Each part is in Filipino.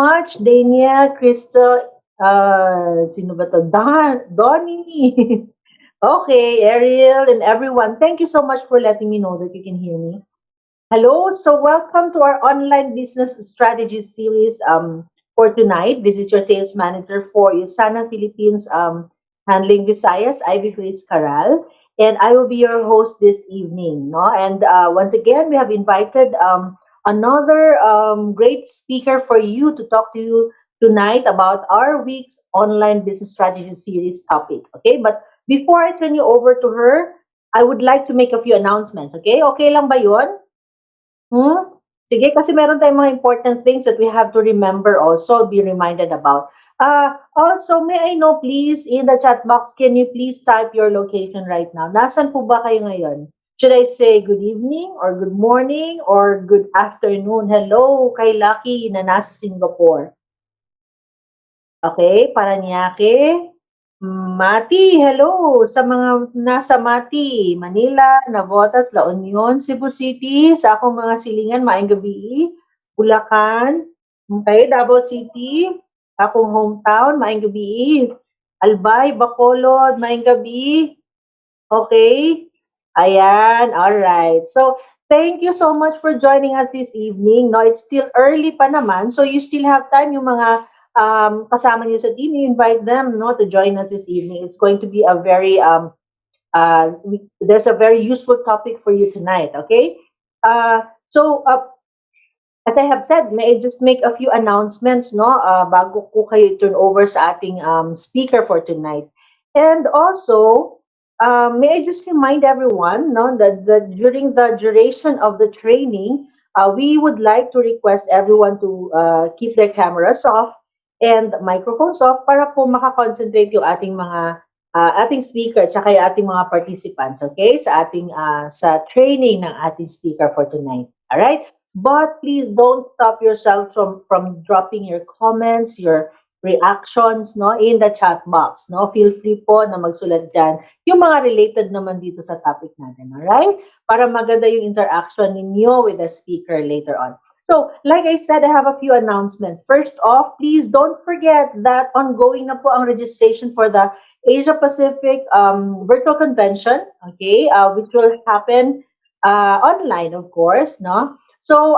much, Danielle, Crystal, sino ba to? Donnie. Okay, Ariel and everyone, thank you so much for letting me know that you can hear me. Hello, so welcome to our online business strategy series for tonight. This is your sales manager for Usana Philippines, handling Visayas, Ivy Grace Caral, and I will be your host this evening. No? And once again, we have invited another great speaker for you to talk to you tonight about our week's online business strategy series topic. Okay, but before I turn you over to her, I would like to make a few announcements. Okay, okay lang ba yun? Hmm? Sige, kasi meron tayong mga important things that we have to remember also, be reminded about. Also, may I know please, in the chat box, can you please type your location right now? Nasaan po ba kayo ngayon? Should I say good evening or good morning or good afternoon? Hello kay Lucky na nasa Singapore. Okay, Paranaque. Mati, hello sa mga nasa Mati, Manila, Navotas, La Union, Cebu City, sa akong mga silingan, maayong gabi, Bulacan, okay, Davao City, akong hometown, maayong gabi, Albay, Bacolod, maayong gabi, okay, ayan, alright. So, thank you so much for joining us this evening. No, it's still early pa naman, so you still have time yung mga kasama niyo sa team, you invite them no to join us this evening. It's going to be a very there's a very useful topic for you tonight. Okay, so as I have said, may I just make a few announcements, no? Bago ko kayo turn over sa ating speaker for tonight. And also, may I just remind everyone, no, that during the duration of the training, we would like to request everyone to keep their cameras off and microphones off para po makakonsentrate yung ating speaker tsaka yung ating mga participants, okay? Sa ating sa training ng ating speaker for tonight. All right? But please don't stop yourself from dropping your comments, your reactions no in the chat box no. Feel free po na magsulat diyan yung mga related naman dito sa topic natin, all right? Para maganda yung interaction ninyo with the speaker later on. So, like I said, I have a few announcements. First off, please don't forget that ongoing na po ang registration for the Asia Pacific Virtual Convention, okay, which will happen online, of course, no? So,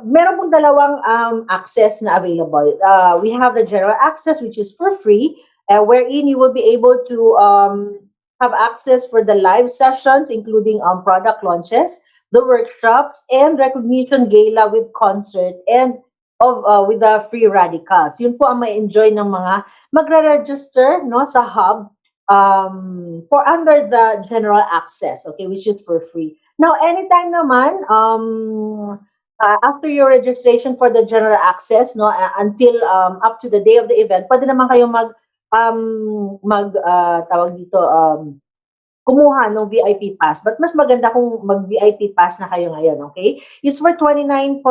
meron pong dalawang access na available. We have the general access, which is for free, wherein you will be able to have access for the live sessions, including product launches, the workshops, and recognition gala with concert and with the free radicals. Yun po ang may enjoy ng mga magre-register no sa hub for under the general access, okay, which is for free. Now, anytime naman, after your registration for the general access, no, until up to the day of the event, pwede naman kayong tawag dito, kumuha ng VIP pass. But mas maganda kung mag-VIP pass na kayo ngayon, okay? It's for $29.95,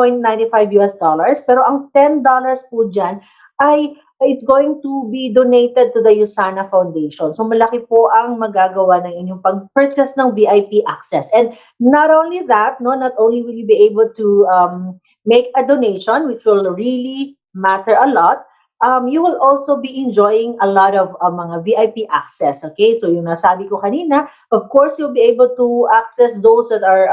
pero ang $10 po dyan ay it's going to be donated to the USANA Foundation. So malaki po ang magagawa ng inyong pag-purchase ng VIP access. And not only that, no, not only will you be able to make a donation, which will really matter a lot, you will also be enjoying a lot of mga VIP access, okay? So yung nasabi ko kanina, of course, you'll be able to access those that are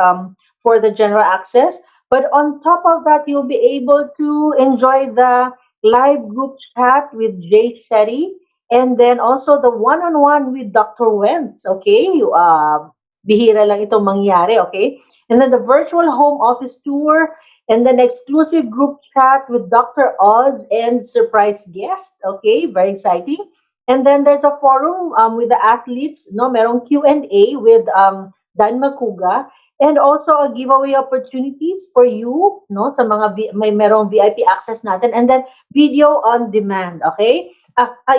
for the general access. But on top of that, you'll be able to enjoy the live group chat with Jay Shetty, and then also the one-on-one with Dr. Wentz, okay? Bihira lang itong mangyari, okay? And then the virtual home office tour, and then exclusive group chat with Dr. Oz and surprise guest, okay? Very exciting. And then there's a forum with the athletes, no? Merong Q&A with Dan Makuga, and also a giveaway opportunities for you, no, sa mga may merong VIP access natin, and then video on demand, okay?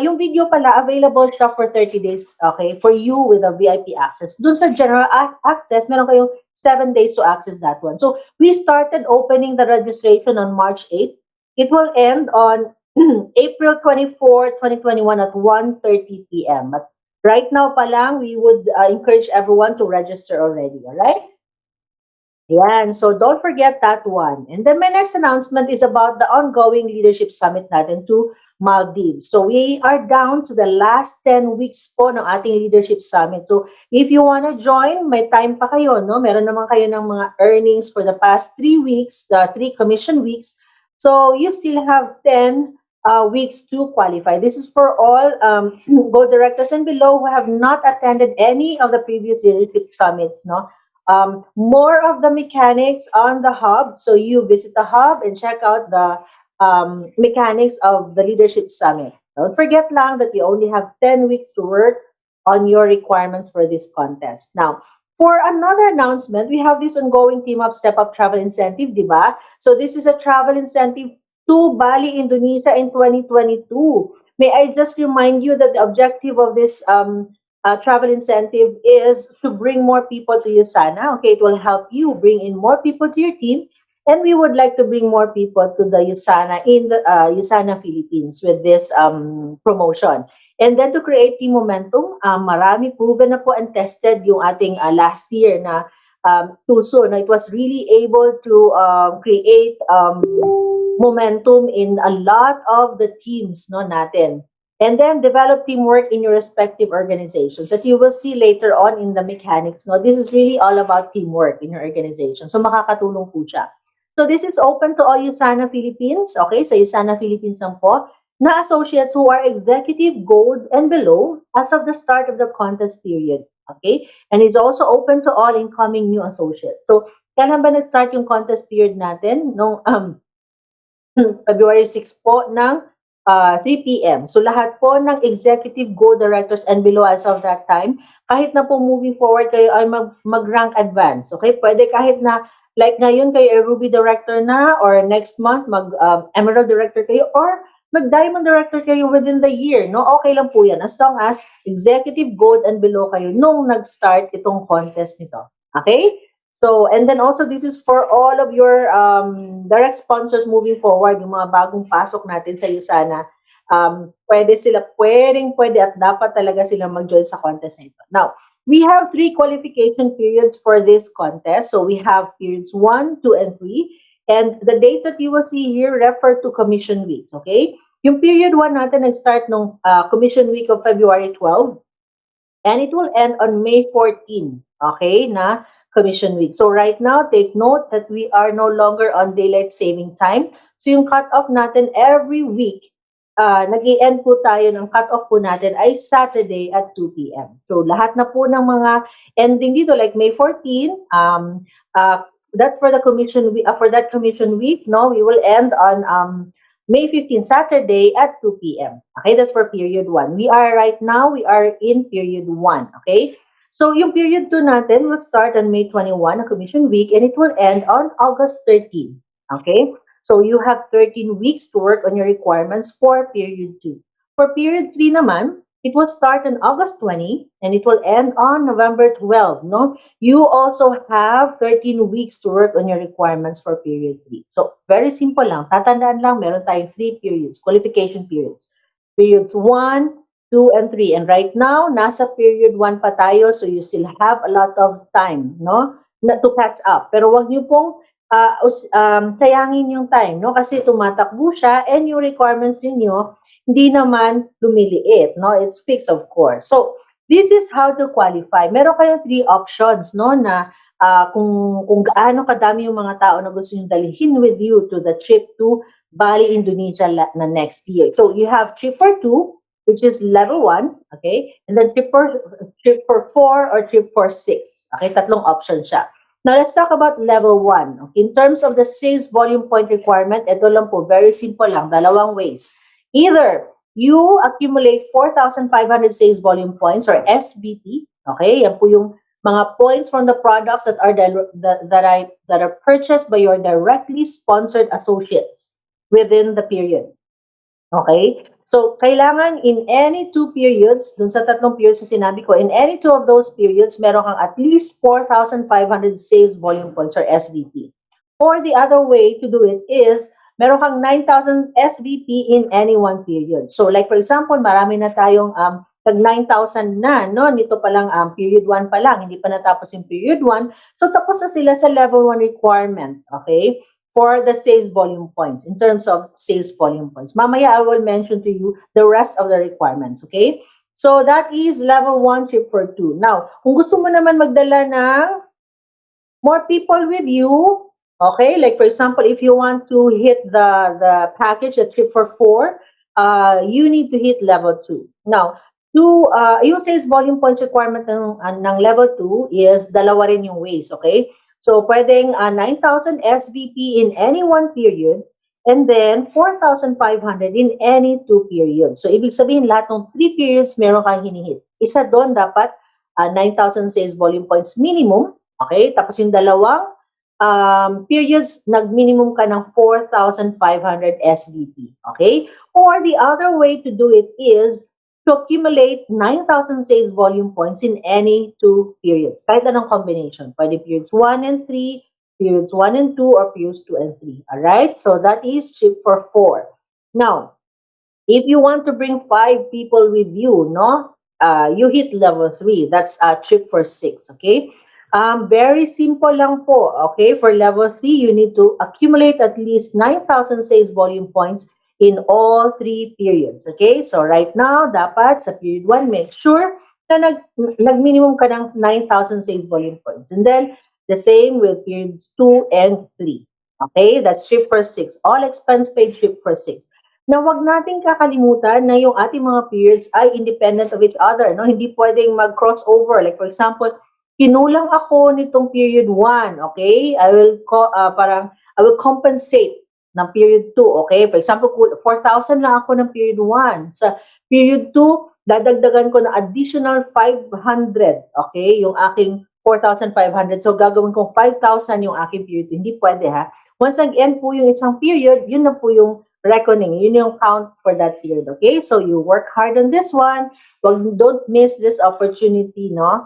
Yung video pala available siya for 30 days, okay, for you with a VIP access. Dun sa general access, meron kayong 7 days to access that one. So we started opening the registration on March 8th. It will end on April 24, 2021 at 1:30 p.m. But right now pa lang, we would encourage everyone to register already, all right? Yan. So don't forget that one. And then my next announcement is about the ongoing leadership summit natin to Maldives. So we are down to the last 10 weeks po ng ating leadership summit. So if you wanna join, may time pa kayo, no? Meron naman kayo ng mga earnings for the past 3 weeks, 3 commission weeks. So you still have 10 weeks to qualify. This is for all board directors and below who have not attended any of the previous leadership summits, no? More of the mechanics on the hub. So you visit the hub and check out the mechanics of the leadership summit. Don't forget lang that you only have 10 weeks to work on your requirements for this contest. Now, for another announcement, we have this ongoing Team Up Step Up travel incentive, diba? So this is a travel incentive to Bali, Indonesia in 2022. May I just remind you that the objective of this travel incentive is to bring more people to USANA. Okay, it will help you bring in more people to your team. And we would like to bring more people to the USANA in the USANA Philippines with this promotion. And then to create team momentum, marami proven na po and tested yung ating last year na TUSO. Na it was really able to create momentum in a lot of the teams no natin. And then develop teamwork in your respective organizations that you will see later on in the mechanics. No, this is really all about teamwork in your organization. So makakatulong po siya. So this is open to all USANA Philippines. Okay, sa USANA Philippines lang po na associates who are executive gold and below as of the start of the contest period. Okay, and it's also open to all incoming new associates. So kailan ba nag-start yung contest period natin? Nung February 6 po ng 3 p.m. So lahat po ng executive gold directors and below as of that time, kahit na po moving forward kayo ay mag-rank advance. Okay? Pwede kahit na like ngayon kayo ay Ruby director na or next month mag-Emerald director kayo or mag-Diamond director kayo within the year. No? Okay lang po yan as long as executive gold and below kayo nung nag-start itong contest nito. Okay? So, and then also this is for all of your direct sponsors moving forward, yung mga bagong pasok natin sa USANA. Pwede at dapat talaga silang mag-join sa contest na ito. Now, we have 3 qualification periods for this contest. So, we have periods 1, 2, and 3. And the dates that you will see here refer to commission weeks, okay? Yung period 1 natin nag-start nung commission week of February 12. And it will end on May 14, okay, na commission week. So right now, take note that we are no longer on daylight saving time. So yung cut-off natin every week, nag-i-end po tayo ng cut-off po natin ay Saturday at 2 p.m. So lahat na po ng mga ending dito, like May 14, that's for the commission week, for that commission week, no, we will end on May 15, Saturday at 2 p.m. Okay, that's for period 1. We are in period 1. Okay, so yung period 2 natin will start on May 21, a commission week, and it will end on August 13. Okay, so you have 13 weeks to work on your requirements for period 2. For period 3 naman, it will start on August 20 and it will end on November 12. No, you also have 13 weeks to work on your requirements for period 3. So, very simple lang. Tatandaan lang, meron tayong 3 periods, qualification periods. Periods 1, 2, and 3. And right now, nasa period 1 pa tayo, so you still have a lot of time, no, to catch up. Pero wag niyo pong sayangin yung time, no, kasi tumatakbo siya and yung requirements niyo hindi naman lumiliit, no? It's fixed, of course. So, this is how to qualify. Meron kayong 3 options, no, na kung gaano kadami yung mga tao na gusto nyo dalhin with you to the trip to Bali, Indonesia na next year. So, you have trip for 2, which is level 1, okay? And then trip for 4 or trip for 6. Okay, tatlong option siya. Now, let's talk about level 1. Okay? In terms of the sales volume point requirement, ito lang po, very simple lang, dalawang ways. Either you accumulate 4,500 sales volume points or SVP, okay? Yan po yung mga points from the products that are purchased by your directly sponsored associates within the period. Okay? So, kailangan in any 2 periods, dun sa tatlong periods na sinabi ko, in any 2 of those periods, meron kang at least 4,500 sales volume points or SVP. Or the other way to do it is, meron kang 9,000 SVP in any one period. So like for example, marami na tayong nag 9,000 na, no? Nito pa lang, period 1 pa lang, hindi pa natapos yung period 1. So, tapos na sila sa level 1 requirement, okay? For the sales volume points, in terms of sales volume points. Mamaya, I will mention to you the rest of the requirements, okay? So, that is level 1 trip for 2. Now, kung gusto mo naman magdala ng more people with you, okay? Like for example, if you want to hit the package, a trip for 4, you need to hit level 2. Now, yung sales volume points requirement ng level 2 is dalawa rin yung ways, okay? So, pwedeng 9,000 SVP in any one period, and then 4,500 in any 2 periods. So, ibig sabihin, lahat ng 3 periods meron kang hinihit. Isa doon dapat 9,000 sales volume points minimum. Okay? Tapos yung dalawang periods, nag-minimum ka ng 4,500 SVP. Okay? Or the other way to do it is to accumulate 9,000 sales volume points in any 2 periods. Kahit anong combination. Pwede periods 1 and 3, periods 1 and 2, or periods 2 and 3. Alright? So that is trip for 4. Now, if you want to bring 5 people with you, no? You hit level 3. That's a trip for 6. Okay? Very simple lang po. Okay? For level 3, you need to accumulate at least 9,000 sales volume points in all 3 periods. Okay? So right now, dapat sa period 1, make sure na nag-minimum ka ng 9,000 sales volume points. And then, the same with periods 2 and 3. Okay? That's trip for 6. All expense paid trip for 6. Na wag nating kakalimutan na yung ating mga periods ay independent of each other, no? Hindi pwedeng mag-crossover. Like for example, kinulang ako nitong period 1, okay? I will compensate ng period 2, okay? For example, 4,000 lang ako ng period 1. Sa period 2, dadagdagan ko na additional 500, okay? Yung aking 4,500. So, gagawin kong 5,000 yung aking period 2. Hindi pwede, ha? Once nag-end po yung isang period, yun na po yung reckoning. Yun yung count for that period, okay? So, you work hard on this one. Don't miss this opportunity, no?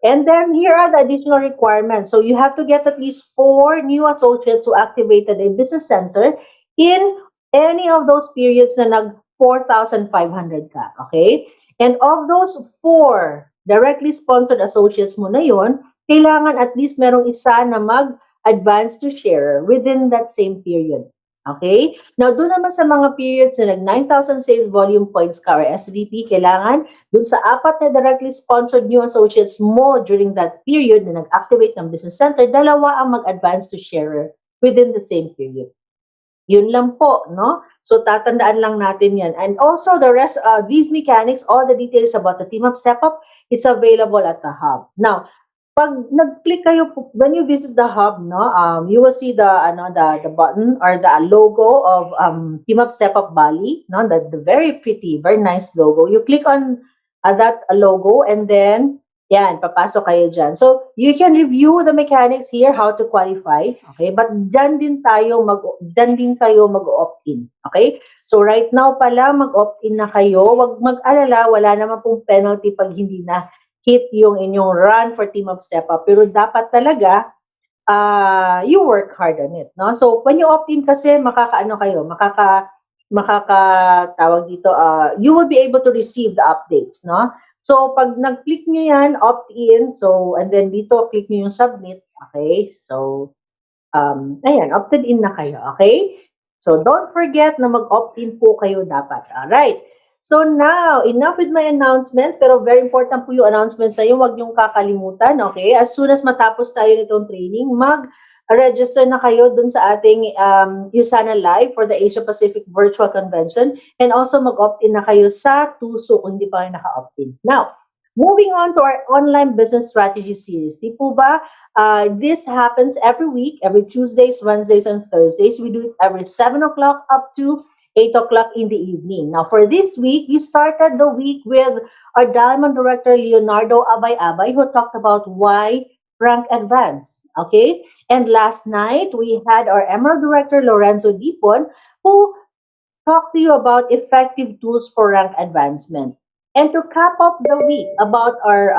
And then here are the additional requirements. So you have to get at least 4 new associates who activated a business center in any of those periods na nag 4,500 ka. Okay? And of those 4 directly sponsored associates mo na yun, kailangan at least merong isa na mag-advance to share within that same period. Okay? Now, doon naman sa mga periods na nag 9,000 sales volume points ka or SVP, kailangan doon sa 4 na directly sponsored new associates mo during that period na nag-activate ng business center, 2 ang mag-advance to sharer within the same period. Yun lang po, no? So, tatandaan lang natin yan. And also, the rest, these mechanics, all the details about the team up step up, it's available at the hub. Now, pag nag-click kayo, when you visit the hub, no, you will see the button or the logo of Team Up Step Up Bali, no, the very pretty, very nice logo. You click on that logo and then, yan, papasok kayo dyan. So, you can review the mechanics here, how to qualify, okay? But dyan din kayo mag-opt-in, okay? So, right now pala, mag-opt-in na kayo. Wag mag-alala, wala naman pong penalty pag hindi na hit yung inyong run for Team Up Step Up. Pero dapat talaga, you work hard on it, no? So, when you opt-in kasi, tawag dito, you will be able to receive the updates, no? So, pag nag-click nyo yan, opt-in, so, and then dito, click nyo yung submit, okay? So, ayan, opted in na kayo, okay? So, don't forget na mag-opt-in po kayo dapat, alright? So now, enough with my announcements, pero very important po yung announcements na yun, huwag niyong kakalimutan, okay? As soon as matapos tayo nitong training, mag-register na kayo dun sa ating USANA Live for the Asia Pacific Virtual Convention, and also mag-opt-in na kayo sa TUSO kung hindi pa kayo naka-opt-in. Now, moving on to our online business strategy series. Di po ba, this happens every week, every Tuesdays, Wednesdays, and Thursdays. We do it every 7 o'clock up to 8 o'clock in the evening. Now, for this week, we started the week with our Diamond Director, Leonardo Abay-Abay, who talked about why rank advance, okay? And last night, we had our Emerald Director, Lorenzo Dipon, who talked to you about effective tools for rank advancement. And to cap off the week about our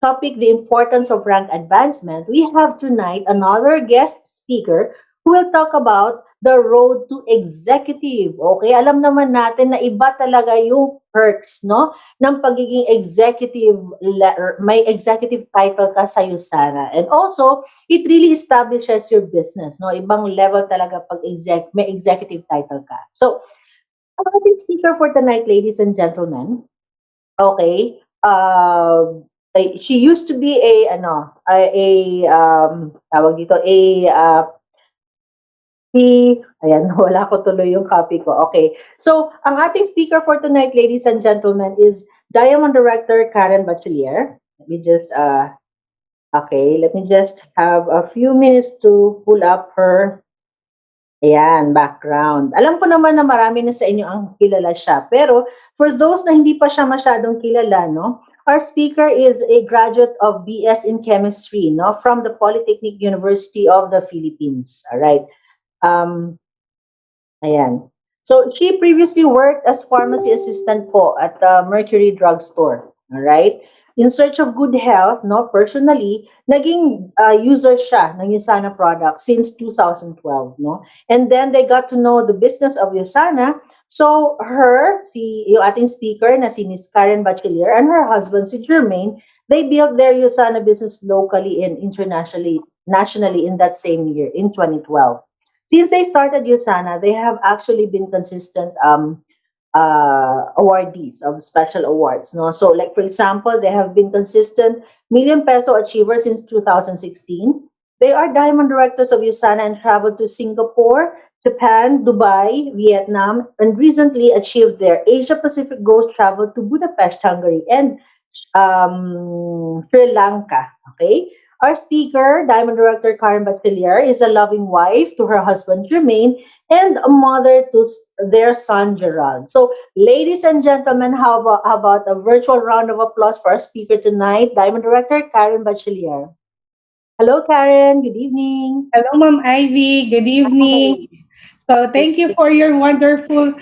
topic, the importance of rank advancement, we have tonight another guest speaker who will talk about the road to executive. Okay, alam naman natin na iba talaga yung perks, no, ng pagiging executive, may executive title ka sa USANA. And also, it really establishes your business, no? Ibang level talaga pag may executive title ka. So, ang ating speaker for tonight, ladies and gentlemen, okay, she used to be tawag dito, ayan, wala ko tuloy yung copy ko. Okay. So, ang ating speaker for tonight, ladies and gentlemen, is Diamond Director Karen Bachelier. Let me just have a few minutes to pull up her, ayan, background. Alam ko naman na marami na sa inyo ang kilala siya. Pero, for those na hindi pa siya masyadong kilala, no, our speaker is a graduate of BS in Chemistry, no, from the Polytechnic University of the Philippines. All right. Ayan. So, she previously worked as pharmacy assistant po at the Mercury Drugstore. Alright? In search of good health, no, personally, naging user siya ng USANA products since 2012, no? And then they got to know the business of USANA. So, yung ating speaker na si Miss Karen Bachelier and her husband si Jermaine, they built their USANA business locally and nationally in that same year, in 2012. Since they started USANA, they have actually been consistent awardees of special awards. No, so like for example, they have been consistent million peso achievers since 2016. They are diamond directors of USANA and traveled to Singapore, Japan, Dubai, Vietnam, and recently achieved their Asia Pacific Growth travel to Budapest, Hungary, and Sri Lanka. Okay. Our speaker, Diamond Director Karen Bachelier, is a loving wife to her husband Jermaine and a mother to their son Gerald. So, ladies and gentlemen, how about a virtual round of applause for our speaker tonight, Diamond Director Karen Bachelier. Hello, Karen. Good evening. Hello, Ma'am Ivy. Good evening. So, thank you for your wonderful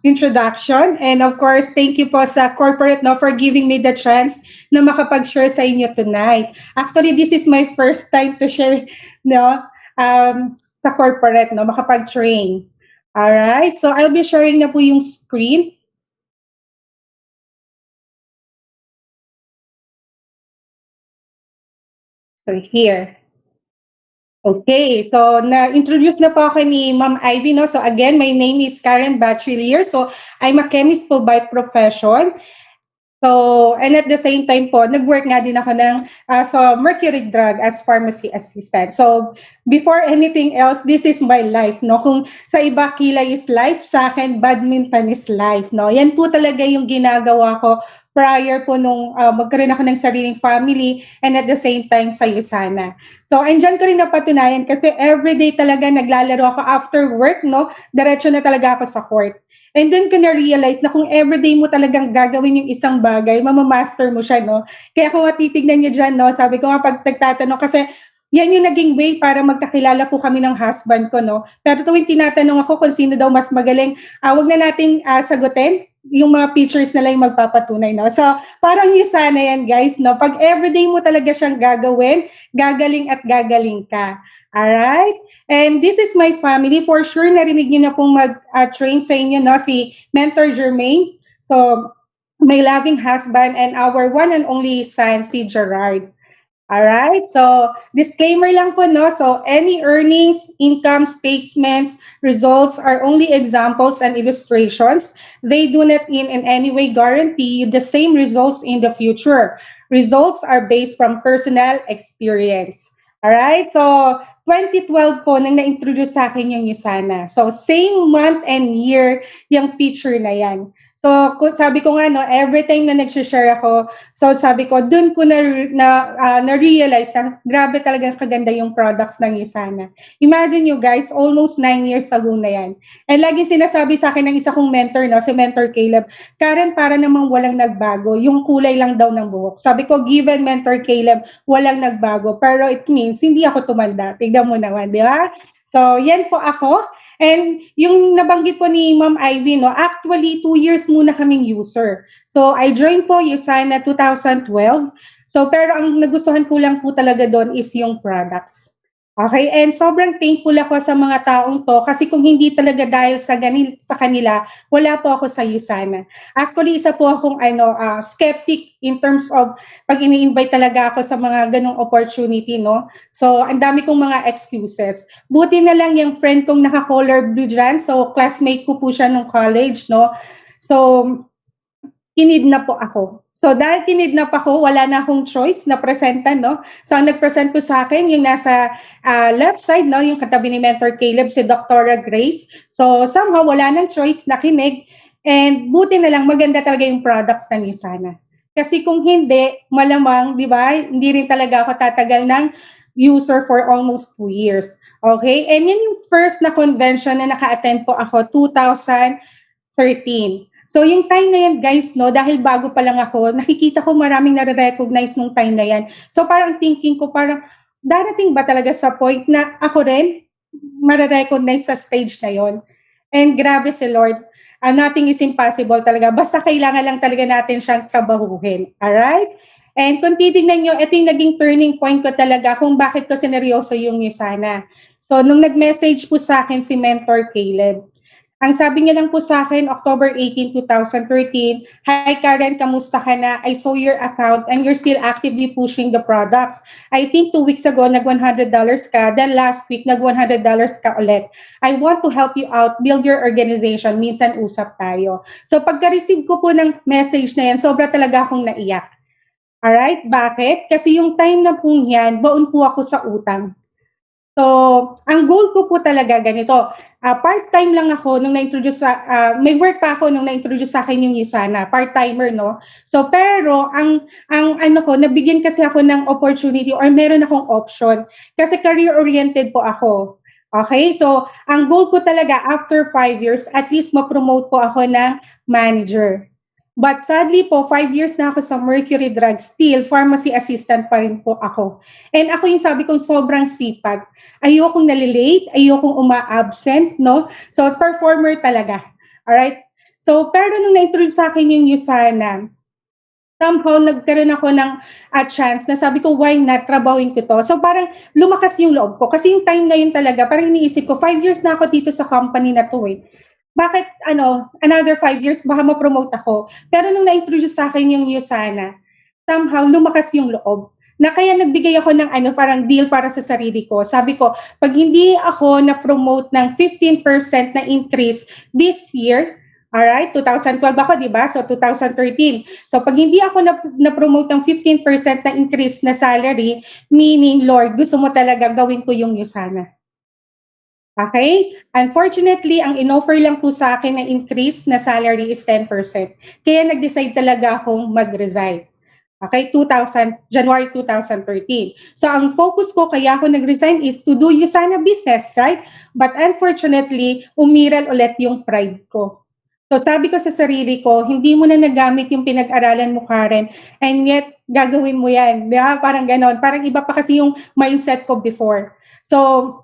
introduction. And of course, thank you po sa corporate no, for giving me the chance na makapag-share sa inyo tonight. Actually, this is my first time to share no, sa corporate, no, makapag-train. Alright, so I'll be sharing na po yung screen. So, here. Okay, so na-introduce na po ako ni Ma'am Ivy, no? So again, my name is Karen Bachelier. So I'm a chemist po by profession. So, and at the same time po, nag-work nga din ako ng so Mercury Drug as pharmacy assistant. So, before anything else, this is my life, no? Kung sa iba kilay is life, sa akin badminton is life, no? Yan po talaga yung ginagawa ko prior po nung magkaroon ako ng sariling family and at the same time sa USANA. So, andyan ko rin napatunayan kasi everyday talaga naglalaro ako after work, no? Diretso na talaga ako sa court. And then ko na-realize na kung everyday mo talagang gagawin yung isang bagay, mamamaster mo siya, no? Kaya kung titignan nyo dyan, no? Sabi ko nga pag nagtatanong, kasi yan yung naging way para magkakilala po kami ng husband ko, no? Pero tuwing tinatanong ako kung sino daw mas magaling, wag na nating sagutin, yung mga pictures na lang yung magpapatunay, no? So, parang USANA yan, guys, no? Pag everyday mo talaga siyang gagawin, gagaling at gagaling ka. Alright? And this is my family. For sure, narinig niyo na pong mag-train sa inyo, no? Si Mentor Jermaine. So, my loving husband and our one and only son, si Gerard. Alright? So, disclaimer lang po, no? So, any earnings, income statements, results are only examples and illustrations. They do not in any way guarantee the same results in the future. Results are based from personal experience. Alright? So, 2012 po nang na-introduce sa akin yung USANA. So, same month and year yung feature na yan. So, sabi ko nga, no, every time na nag-share ako, so sabi ko, dun ko na-realize na grabe talaga kaganda yung products ng USANA. Imagine you guys, almost 9 years ago na yan. And laging sinasabi sa akin ng isa kong mentor, no, si Mentor Caleb, Karen, para namang walang nagbago, yung kulay lang daw ng buhok. Sabi ko, given Mentor Caleb, walang nagbago. Pero it means, hindi ako tumanda. Tignan mo naman, di ba? So, yan po ako. And yung nabanggit po ni Ma'am Ivy, no, actually 2 years muna kaming user. So I joined po USANA 2012. So pero ang nagustuhan ko lang po talaga doon is yung products. Okay, and sobrang thankful ako sa mga taong 'to kasi kung hindi talaga dahil sa kanila, wala po ako sa USANA. Actually, isa po akong skeptic in terms of 'pag ini-invite talaga ako sa mga gano'ng opportunity 'no. So, ang dami kong mga excuses. Buti na lang yung friend kong naka-color blue diyan, so classmate ko po siya nung college 'no. So, kinidnap po ako. So dahil kinidnap ako, wala na akong choice na presentan, no? So ang nag-present po sa akin, yung nasa left side, no? Yung katabi ni Mentor Caleb, si Dr. Grace. So somehow, wala nang choice, nakinig. And buti na lang, maganda talaga yung products ng Nisana. Kasi kung hindi, malamang, di ba, hindi rin talaga ako tatagal ng user for almost 2 years. Okay? And yun yung first na convention na naka-attend po ako, 2013. So yung time na yan guys, no, dahil bago pa lang ako, nakikita ko maraming nare-recognize nung time na yan. So parang thinking ko, parang darating ba talaga sa point na ako rin mare-recognize sa stage na yon? And grabe si Lord, nothing is impossible talaga. Basta kailangan lang talaga natin siyang trabahuhin. Alright? And kung titignan nyo, ito yung naging turning point ko talaga kung bakit ko sineryoso yung Nisana. So nung nag-message po sa akin si Mentor Caleb, ang sabi niya lang po sa akin, October 18, 2013, "Hi Karen, kamusta ka na? I saw your account and you're still actively pushing the products. I think 2 weeks ago, nag-$100 ka, then last week, nag-$100 ka ulit. I want to help you out, build your organization, minsan usap tayo." So pagka-receive ko po ng message na yan, sobra talaga akong naiyak. Alright, bakit? Kasi yung time na po yan, baon po ako sa utang. So, ang goal ko po talaga ganito, part-time lang ako nung na-introduce may work pa ako nung na-introduce sa akin yung Usana, part-timer 'no. So, pero ang ano ko, nabigyan kasi ako ng opportunity or meron akong option kasi career-oriented po ako. Okay? So, ang goal ko talaga after 5 years, at least ma-promote po ako ng manager. But sadly po, 5 years na ako sa Mercury Drug, still pharmacy assistant pa rin po ako. And ako yung sabi kong sobrang sipag. Ayokong nalilate, ayokong uma-absent, no? So, performer talaga. Alright? So, pero nung na-introduce sa akin yung Usana, somehow nagkaroon ako ng chance na sabi ko, why not, trabawin ko to. So, parang lumakas yung loob ko. Kasi yung time na yun talaga, parang iniisip ko, 5 years na ako dito sa company na to eh. Bakit, another 5 years, baka ma-promote ako. Pero nung na-introduce sa akin yung Usana, somehow lumakas yung loob na kaya nagbigay ako ng parang deal para sa sarili ko. Sabi ko, pag hindi ako na-promote ng 15% na increase this year, alright, 2012 ako, di ba? So, 2013. So, pag hindi ako na-promote ng 15% na increase na salary, meaning, Lord, gusto mo talaga gawin ko yung Usana. Okay? Unfortunately, ang inoffer lang po sa akin na increase na salary is 10%. Kaya nag-decide talaga akong mag-resign. Okay, January 2013. So ang focus ko kaya ako nag-resign is to do Usana business, right? But unfortunately, umiral ulit yung pride ko. So sabi ko sa sarili ko, hindi mo na nagamit yung pinag-aralan mo, Karen, and yet gagawin mo yan. Di ba? Parang ganon. Parang iba pa kasi yung mindset ko before. So,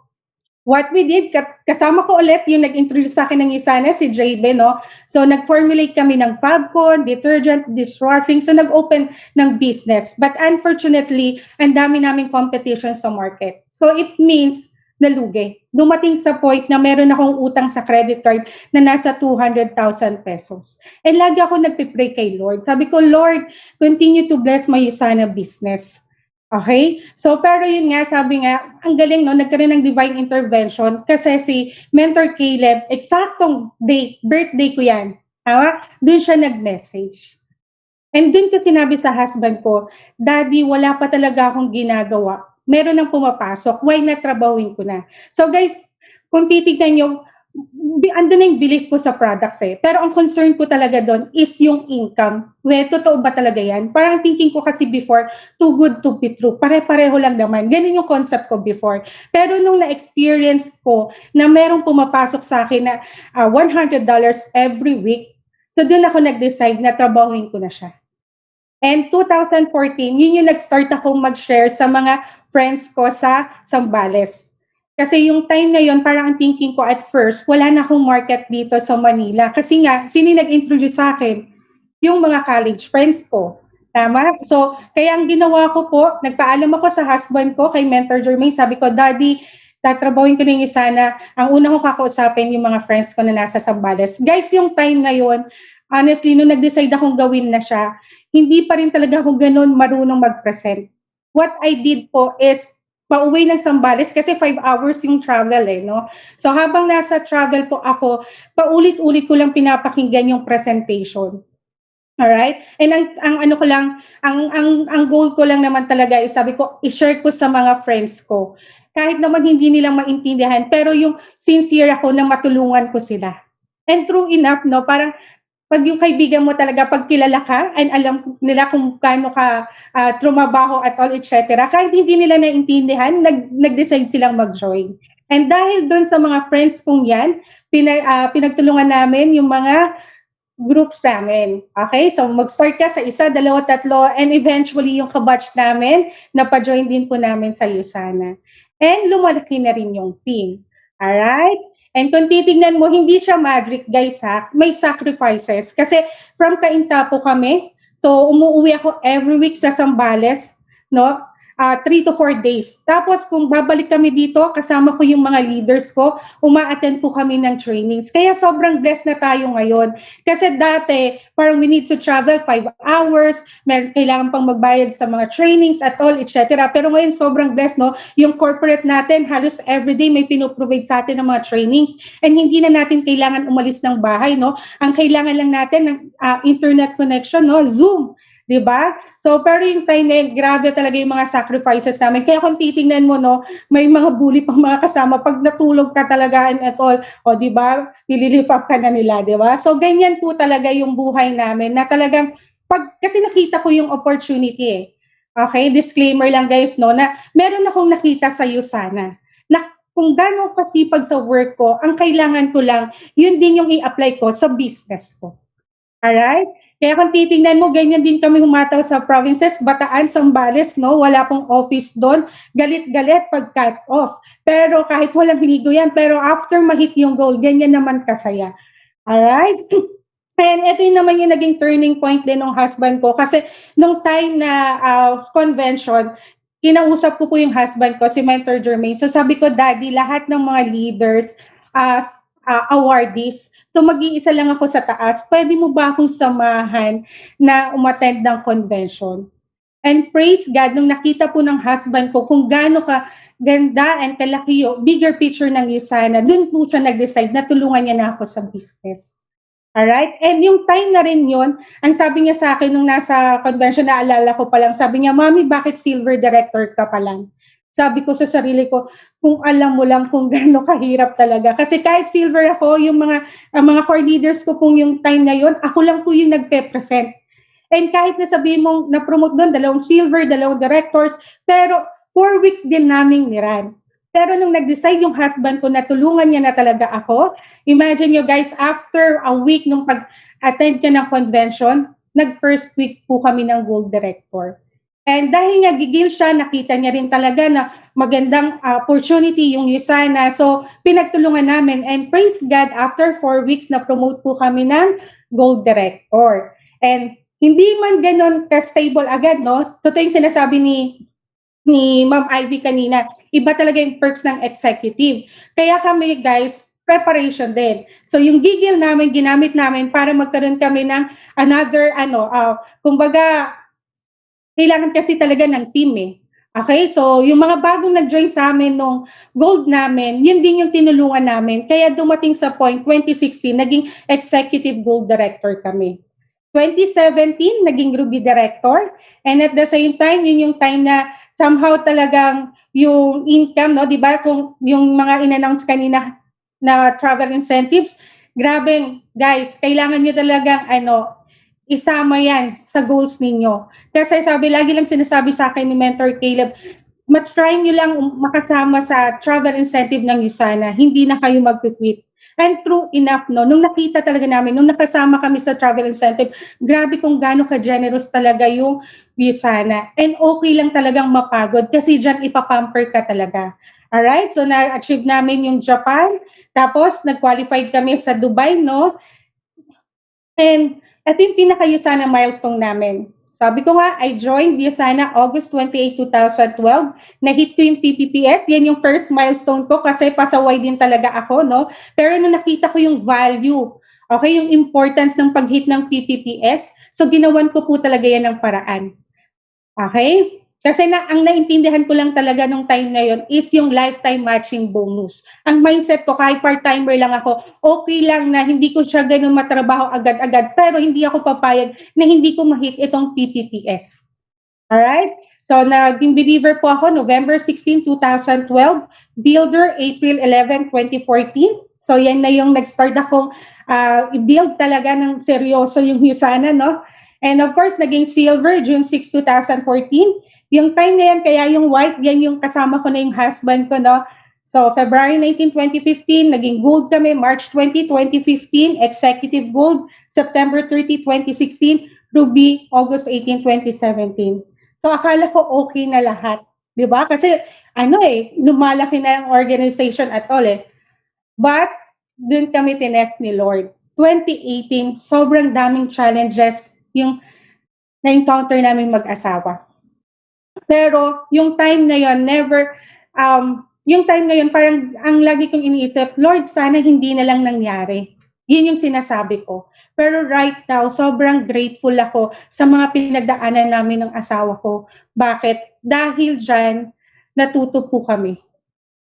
what we did, kasama ko ulit yung nag-introduce sa akin ng Usana, si JB, no? So, nag-formulate kami ng Fabcon, detergent, dishwashing. So, nag-open ng business. But unfortunately, ang dami naming competition sa market. So, it means nalugi. Dumating sa point na meron akong utang sa credit card na nasa 200,000 pesos. And lagi ako nagpipray kay Lord. Sabi ko, Lord, continue to bless my Usana business. Okay? So, pero yun nga, sabi nga, ang galing, no? Nagkaroon ng divine intervention kasi si Mentor Caleb, eksaktong date, birthday ko yan. Doon siya nag-message. And doon ko sinabi sa husband ko, Daddy, wala pa talaga akong ginagawa. Meron nang pumapasok. Why not trabawin ko na? So guys, kung titignan nyo, andun na yung belief ko sa products eh. Pero ang concern ko talaga doon is yung income. Totoo ba talaga yan? Parang thinking ko kasi before, too good to be true. Pare-pareho lang naman. Ganun yung concept ko before. Pero nung na-experience ko na merong pumapasok sa akin na $100 every week, so doon ako nag-decide na trabahuin ko na siya. And 2014, yun yung nag-start akong mag-share sa mga friends ko sa Zambales. Kasi yung time na yun, parang ang thinking ko at first, wala na akong market dito sa Manila. Kasi nga, sino nag-introduce sa akin? Yung mga college friends ko. Tama? So, kaya ang ginawa ko po, nagpaalam ako sa husband ko, kay Mentor Jermaine, sabi ko, Daddy, tatrabawin ko na yung sana. Ang una ko kakausapin yung mga friends ko na nasa Zambales. Guys, yung time na yon, honestly, nung nag-decide akong gawin na siya, hindi pa rin talaga ako ganun marunong mag-present. What I did po is, pauwi ng Zambales kasi 5 hours yung travel no? So habang nasa travel po ako, paulit-ulit ko lang pinapakinggan yung presentation. Alright? And ang ano ko lang, ang goal ko lang naman talaga is sabi ko, i-share ko sa mga friends ko. Kahit naman hindi nila maintindihan, pero yung sincere ako na matulungan ko sila. And true enough, no, parang pag yung kaibigan mo talaga, pag kilala ka, and alam nila kung paano ka trumabaho at all, etc., kahit hindi nila naintindihan, nag-decide silang mag-join. And dahil doon sa mga friends kong yan, pinagtulungan namin yung mga groups namin. Okay? So, mag-start ka sa isa, dalawa, tatlo, and eventually yung kabatch namin, napa-join din po namin sa USANA. And lumalaki na rin yung team. Alright? And kung titignan mo, hindi siya magic, guys, ha? May sacrifices. Kasi from Cainta po kami, so umuwi ako every week sa Zambales, no? 3 to 4 days. Tapos kung babalik kami dito, kasama ko yung mga leaders ko, uma-attend po kami ng trainings. Kaya sobrang blessed na tayo ngayon. Kasi dati, parang we need to travel 5 hours, kailangan pang magbayad sa mga trainings at all, etc. Pero ngayon sobrang blessed, no? Yung corporate natin, halos everyday may pinoprovide sa atin ng mga trainings and hindi na natin kailangan umalis ng bahay, no? Ang kailangan lang natin ng internet connection, no? Zoom. Diba? So, pero yung time na yun, grabe talaga yung mga sacrifices namin. Kaya kung titingnan mo, no, may mga bully pang mga kasama. Pag natulog ka talaga and at all, o diba, nililift up ka na nila, diba? So, ganyan po talaga yung buhay namin na talagang, kasi nakita ko yung opportunity eh. Okay, disclaimer lang guys, no, na meron akong nakita sa USANA. Na kung gano'ng kasipag sa work ko, ang kailangan ko lang, yun din yung i-apply ko sa business ko. Alright? Kaya kung titingnan mo, ganyan din kami humataw sa provinces, Bataan, Zambales, no? Wala pong office doon. Galit-galit pag cut off. Pero kahit walang hinigo yan, pero after mahit yung goal, ganyan naman kasaya. Alright? And ito yung naman yung naging turning point din ng husband ko. Kasi nung time na convention, kinausap ko po yung husband ko, si Mentor Jermaine. So sabi ko, Daddy, lahat ng mga leaders, awardees, so mag-iisa lang ako sa taas, pwede mo ba akong samahan na umattend ng convention? And praise God, nung nakita po ng husband ko kung gaano ka ganda and kalaki yung bigger picture ng USANA, dun po siya nag-decide na tulungan niya na ako sa business. Alright? And yung time na rin yun, ang sabi niya sa akin nung nasa convention, naalala ko pa lang, sabi niya, Mami, bakit silver director ka pa lang? Sabi ko sa sarili ko, kung alam mo lang kung gaano kahirap talaga. Kasi kahit silver ako, yung mga core leaders ko pong yung time na yun, ako lang po yung nagpe-present. And kahit nasabihin mong na-promote doon, 2 silver, 2 directors, pero 4 weeks din naming niran. Pero nung nag-decide yung husband ko na tulungan niya na talaga ako, imagine nyo guys, after a week nung pag-attend niya ng convention, nag-first week po kami ng gold director. And dahil nga gigil siya, nakita niya rin talaga na magandang opportunity yung USANA. So, pinagtulungan namin. And praise God, after 4 weeks, na-promote po kami ng gold director. And hindi man ganun ka-stable agad, no? Totoo yung sinasabi ni Ma'am Ivy kanina, iba talaga yung perks ng executive. Kaya kami, guys, preparation din. So, yung gigil namin, ginamit namin para magkaroon kami ng another, kumbaga, kailangan kasi talaga ng team eh. Okay? So, yung mga bagong nag-join sa amin nung gold namin, yun din yung tinulungan namin. Kaya dumating sa point, 2016, naging executive gold director kami. 2017, naging Ruby director. And at the same time, yun yung time na somehow talagang yung income, no? Di ba? Kung yung mga in-announce kanina na travel incentives, grabe, guys, kailangan nyo talagang, isama yan sa goals ninyo. Kasi sabi, lagi lang sinasabi sa akin ni Mentor Caleb, try nyo lang makasama sa travel incentive ng USANA, hindi na kayo mag-quit. And true enough, no, nung nakita talaga namin, nung nakasama kami sa travel incentive, grabe kung gaano ka-generous talaga yung USANA. And okay lang talagang mapagod kasi dyan ipapamper ka talaga. Alright, so na-achieve namin yung Japan, tapos nag-qualified kami sa Dubai, no? And ito yung pinaka-USANA milestone namin. Sabi ko nga, I joined Viasana August 28, 2012. Na-hit ko yung PPPS. Yan yung first milestone ko kasi pasaway din talaga ako, no? Pero nung nakita ko yung value, okay, yung importance ng pag-hit ng PPPS, so ginawan ko po talaga yan ng paraan. Okay? Kasi ang naintindihan ko lang talaga nung time na yon is yung lifetime matching bonus. Ang mindset ko, kahit part-timer lang ako, okay lang na hindi ko siya ganun matrabaho agad-agad, pero hindi ako papayag na hindi ko ma-hit itong PPPS. Alright? So, naging believer po ako November 16, 2012, builder April 11, 2014. So, yan na yung nag-start akong i-build talaga ng seryoso yung Viasana, no? And of course, naging silver June 6, 2014. Yung time na yan, kaya yung white, yan yung kasama ko na yung husband ko, no? So, February 19, 2015, naging gold kami. March 20, 2015, executive gold. September 30, 2016, ruby, August 18, 2017. So, akala ko okay na lahat. Di ba? Kasi, lumalaki na yung organization at all eh. But, dun kami tinest ni Lord. 2018, sobrang daming challenges yung na-encounter namin mag-asawa. Pero, yung time na yon yung time na yun, parang ang lagi kong iniisip, Lord, sana hindi na lang nangyari. Yun yung sinasabi ko. Pero right now, sobrang grateful ako sa mga pinagdaanan namin ng asawa ko. Bakit? Dahil dyan, natuto po kami.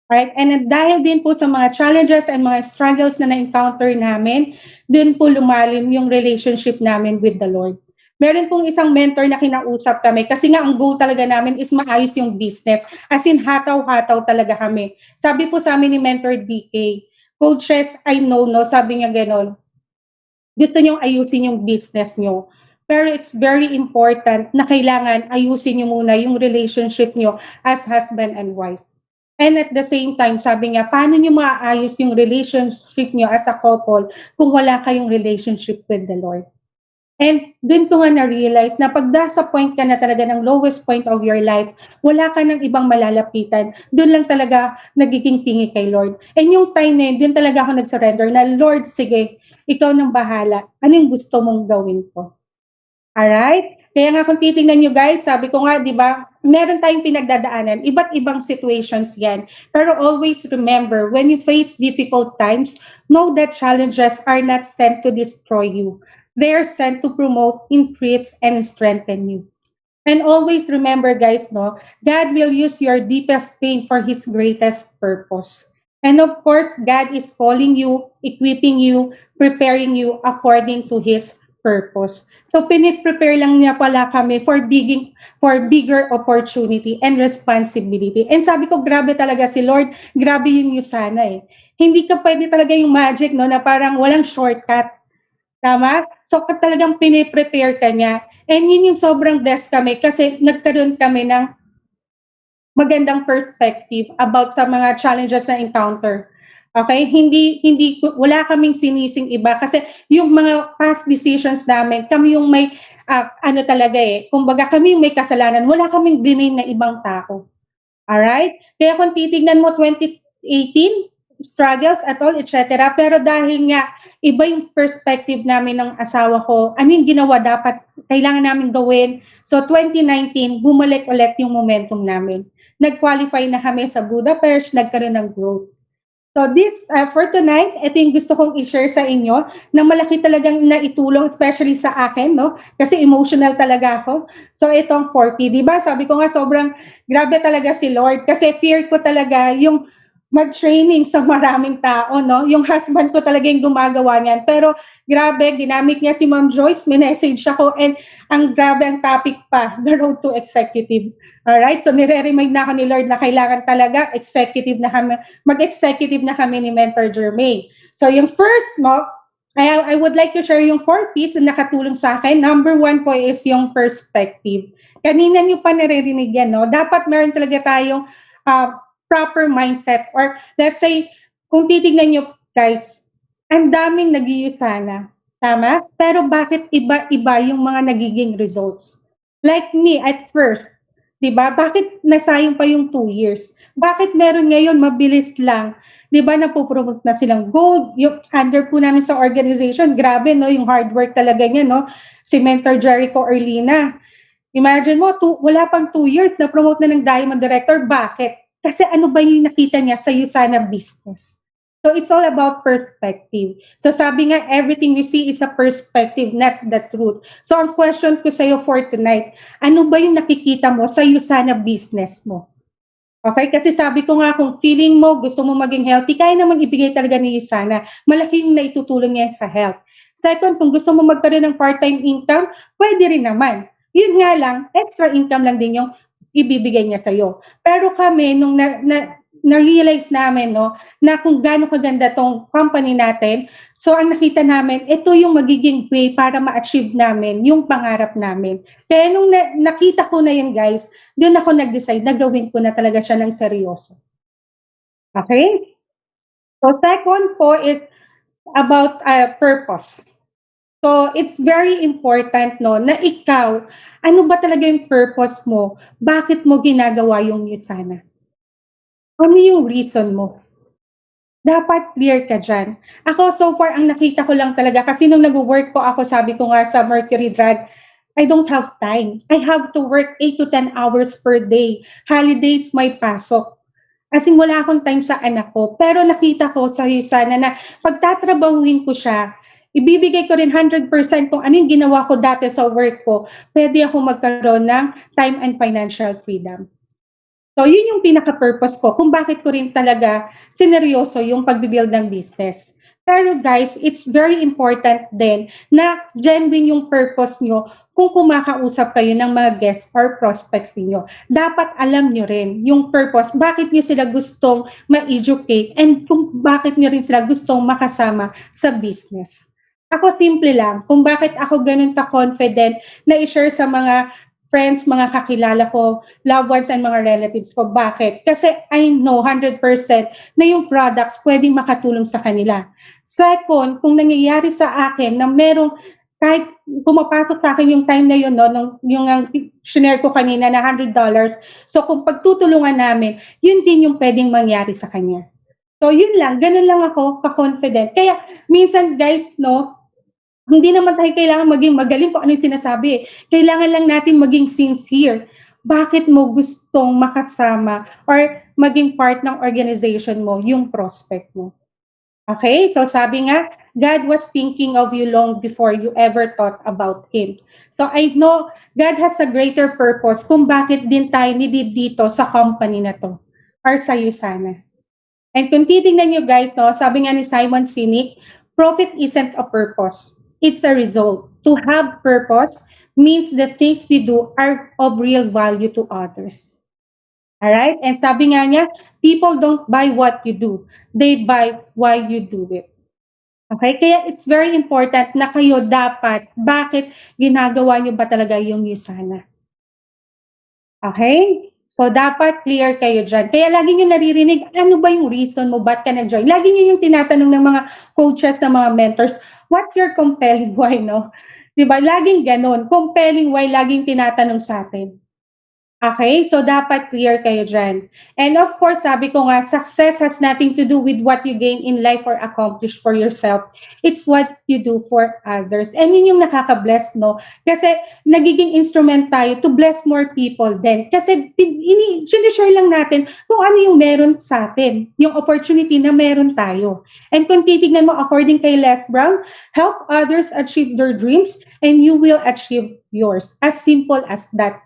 Right? And dahil din po sa mga challenges and mga struggles na na-encounter namin, din po lumalim yung relationship namin with the Lord. Meron pong isang mentor na kinausap kami kasi nga ang goal talaga namin is maayos yung business. As in, hataw-hataw talaga kami. Sabi po sa amin ni Mentor DK, Coaches, I know, no? Sabi niya gano'n. Gusto niyong ayusin yung business niyo. Pero it's very important na kailangan ayusin niyo muna yung relationship niyo as husband and wife. And at the same time, sabi niya, paano niyo maaayos yung relationship niyo as a couple kung wala kayong relationship with the Lord? And dun ko nga na-realize na pag nasa point ka na talaga ng lowest point of your life, wala ka ng ibang malalapitan. Dun lang talaga nagiging tingi kay Lord. And yung time na yun, dun talaga ako nag-surrender na, Lord, sige, ikaw nang bahala. Ano yung gusto mong gawin ko? Alright? Kaya nga kung titingnan nyo guys, sabi ko nga, di ba, meron tayong pinagdadaanan, iba't ibang situations yan. Pero always remember, when you face difficult times, know that challenges are not sent to destroy you. They are sent to promote, increase, and strengthen you. And always remember, guys, no, God will use your deepest pain for His greatest purpose. And of course, God is calling you, equipping you, preparing you according to His purpose. So, piniprepare lang niya pala kami for bigger opportunity and responsibility. And sabi ko, grabe talaga si Lord, grabe yun yung sana eh. Hindi ka pwede talaga yung magic, no, na parang walang shortcut. Tama? So, talagang piniprepare ka niya. And yun yung sobrang blessed kami kasi nagkaroon kami ng magandang perspective about sa mga challenges na encounter. Okay? Wala kaming sinising iba kasi yung mga past decisions namin, kami yung may, kumbaga kami yung may kasalanan, wala kaming blame na ibang tao. Alright? Kaya kung titignan mo 2018, struggles at all, etc. Pero dahil nga, iba yung perspective namin ng asawa ko, ano yung ginawa dapat, kailangan namin gawin. So 2019, bumalik ulit yung momentum namin. Nag-qualify na kami sa Budapest, nagkaroon ng growth. So for tonight, ito yung gusto kong i-share sa inyo na malaki talagang naitulong, especially sa akin, no? Kasi emotional talaga ako. So itong 40, di ba? Sabi ko nga sobrang grabe talaga si Lord kasi fear ko talaga yung mag-training sa maraming tao, no? Yung husband ko talaga yung gumagawa niyan. Pero grabe, ginamit niya si Ma'am Joyce, minessage ako, and ang grabe ang topic pa, the road to executive. Alright? So nire-remind na ako ni Lord na kailangan talaga executive na kami, mag-executive na kami ni Mentor Jermaine. So yung first mo, I would like to share yung 4 P's na nakatulong sa akin. Number 1 po is yung perspective. Kanina niyo pa naririnig yan, no? Dapat meron talaga tayong proper mindset, or let's say, kung titignan nyo guys, ang daming nag-Viasana, tama? Pero bakit iba-iba yung mga nagiging results? Like me at first, diba? Bakit nasayang pa yung 2 years? Bakit meron ngayon mabilis lang? Diba napopromote na silang gold? Yung under po namin sa organization, grabe no, yung hard work talaga niya, no? Si Mentor Jericho Erlina, Imagine mo, wala pang 2 years na promote na ng Diamond Director. Bakit? Kasi ano ba yung nakita niya sa Usana business? So it's all about perspective. So sabi nga, everything we see is a perspective, not the truth. So ang question ko sa'yo for tonight, ano ba yung nakikita mo sa Usana business mo? Okay, kasi sabi ko nga kung feeling mo, gusto mo maging healthy, kaya namang ibigay talaga ni Usana. Malaki yung naitutulong niya sa health. Second, kung gusto mo magkaroon ng part-time income, pwede rin naman. Yun nga lang, extra income lang din yung ibibigay niya sa'yo. Pero kami, nung na-realize namin, no, na kung gaano kaganda tong company natin, so ang nakita namin, ito yung magiging way para ma-achieve namin yung pangarap namin. Kaya nung nakita ko na yun, guys, doon ako nag-decide na gawin ko na talaga siya ng seryoso. Okay? So second po is about purpose. So it's very important, no, na ikaw, ano ba talaga yung purpose mo? Bakit mo ginagawa yung Usana? Ano yung reason mo? Dapat clear ka dyan. Ako, so far, ang nakita ko lang talaga, kasi nung nag-work po ako, sabi ko nga sa Mercury Drug, I don't have time. I have to work 8 to 10 hours per day. Holidays, may pasok. As in, wala akong time sa anak ko. Pero nakita ko sa Usana na pagtatrabahuin ko siya, ibibigay ko rin 100% kung ano yung ginawa ko dati sa work ko, pwede ako magkaroon ng time and financial freedom. So, yun yung pinaka-purpose ko kung bakit ko rin talaga sineryoso yung pag-build ng business. Pero guys, it's very important din na genuine yung purpose nyo kung kumakausap kayo ng mga guests or prospects niyo. Dapat alam nyo rin yung purpose, bakit nyo sila gustong ma-educate and kung bakit nyo rin sila gustong makasama sa business. Ako simple lang, kung bakit ako ganun ka-confident na i-share sa mga friends, mga kakilala ko, loved ones, and mga relatives ko. Bakit? Kasi I know 100% na yung products pwedeng makatulong sa kanila. Second, kung nangyayari sa akin na merong kahit pumapasok sa akin yung time na yun, no, yung share ko kanina na $100, so kung pagtutulungan namin, yun din yung pwedeng mangyari sa kanya. So yun lang, ganun lang ako ka-confident. Kaya minsan guys, no, hindi naman tayo kailangan maging magaling kung ano yung sinasabi. Kailangan lang natin maging sincere. Bakit mo gustong makasama or maging part ng organization mo, yung prospect mo? Okay? So sabi nga, God was thinking of you long before you ever thought about Him. So I know God has a greater purpose kung bakit din tayo nilid dito sa company na to or sa Usana. And kung titignan nyo guys, no, sabi nga ni Simon Sinek, profit isn't a purpose. It's a result. To have purpose means the things we do are of real value to others. Alright? And sabi nga niya, people don't buy what you do. They buy why you do it. Okay? Kaya it's very important na kayo dapat, bakit ginagawa niyo ba talaga yung Usana? Okay? So, dapat clear kayo dyan. Kaya lagi nyo naririnig, ano ba yung reason mo, ba't ka nag-join? Lagi nyo yung tinatanong ng mga coaches, ng mga mentors, what's your compelling why, no? Diba? Laging ganun. Compelling why, laging tinatanong sa atin. Okay? So, dapat clear kayo dyan. And of course, sabi ko nga, success has nothing to do with what you gain in life or accomplish for yourself. It's what you do for others. And yun yung nakaka-bless, no? Kasi nagiging instrument tayo to bless more people din. Kasi sinishare lang natin kung ano yung meron sa atin, yung opportunity na meron tayo. And kung titignan mo, according kay Les Brown, help others achieve their dreams and you will achieve yours. As simple as that.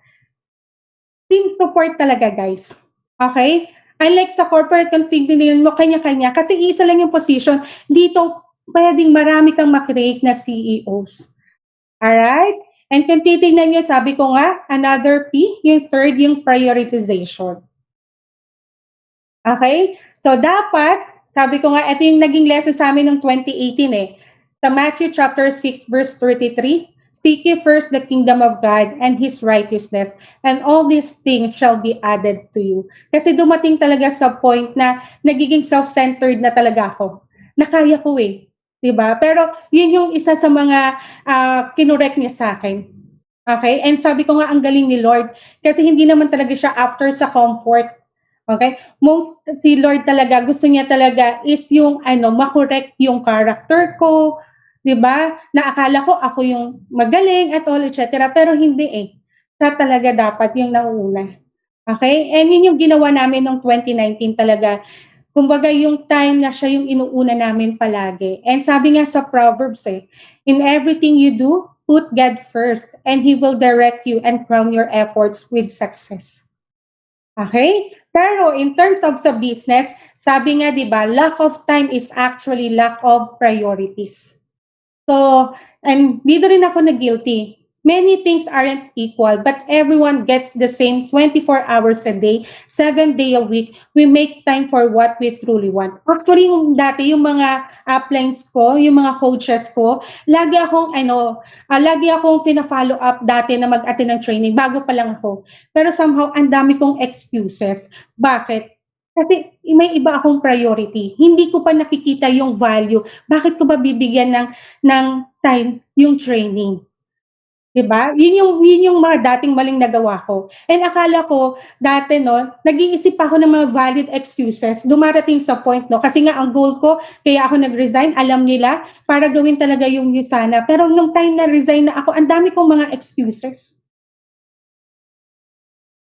Team support talaga, guys. Okay? Unlike sa corporate, kung tignan mo, kanya-kanya. Kasi isa lang yung position. Dito, pwedeng marami kang makreate na CEOs. Alright? And kung titignan nyo, sabi ko nga, another P, yung third, yung prioritization. Okay? So, dapat, sabi ko nga, ito yung naging lesson sa amin ng 2018 eh. Sa Matthew chapter 6, verse 33, seek ye first the kingdom of God and His righteousness, and all these things shall be added to you. Kasi dumating talaga sa point na nagiging self-centered na talaga ako. Nakaya ko eh. Diba? Pero yun yung isa sa mga kinurek niya sa akin. Okay? And sabi ko nga, ang galing ni Lord. Kasi hindi naman talaga siya after sa comfort. Okay? Si Lord talaga, gusto niya talaga is yung makorek yung character ko, 'di ba? Na akala ko ako yung magaling at all, etc. Pero hindi eh. Siya talaga dapat yung nauuna. Okay? And yun yung ginawa namin nung 2019 talaga. Kumbaga yung time na siya yung inuuna namin palagi. And sabi nga sa Proverbs in everything you do, put God first and He will direct you and crown your efforts with success. Okay? Pero in terms of sa business, sabi nga 'di ba, lack of time is actually lack of priorities. So, and dito rin ako na-guilty. Many things aren't equal, but everyone gets the same 24 hours a day, 7 day a week. We make time for what we truly want. Actually, yung dati, yung mga uplines ko, yung mga coaches ko, lagi akong fina-follow up dati na mag-attend ng training bago pa lang ako. Pero somehow, ang dami kong excuses. Bakit? Kasi may iba akong priority. Hindi ko pa nakikita yung value. Bakit ko ba bibigyan ng time yung training? 'Di ba? Yun yung mga dating maling nagawa ko. And akala ko dati 'no, nag-iisip pa ako ng mga valid excuses. Dumarating sa point 'no, kasi nga ang goal ko kaya ako nag-resign, alam nila, para gawin talaga yung USANA. Pero nung time na resign na ako, ang dami kong mga excuses.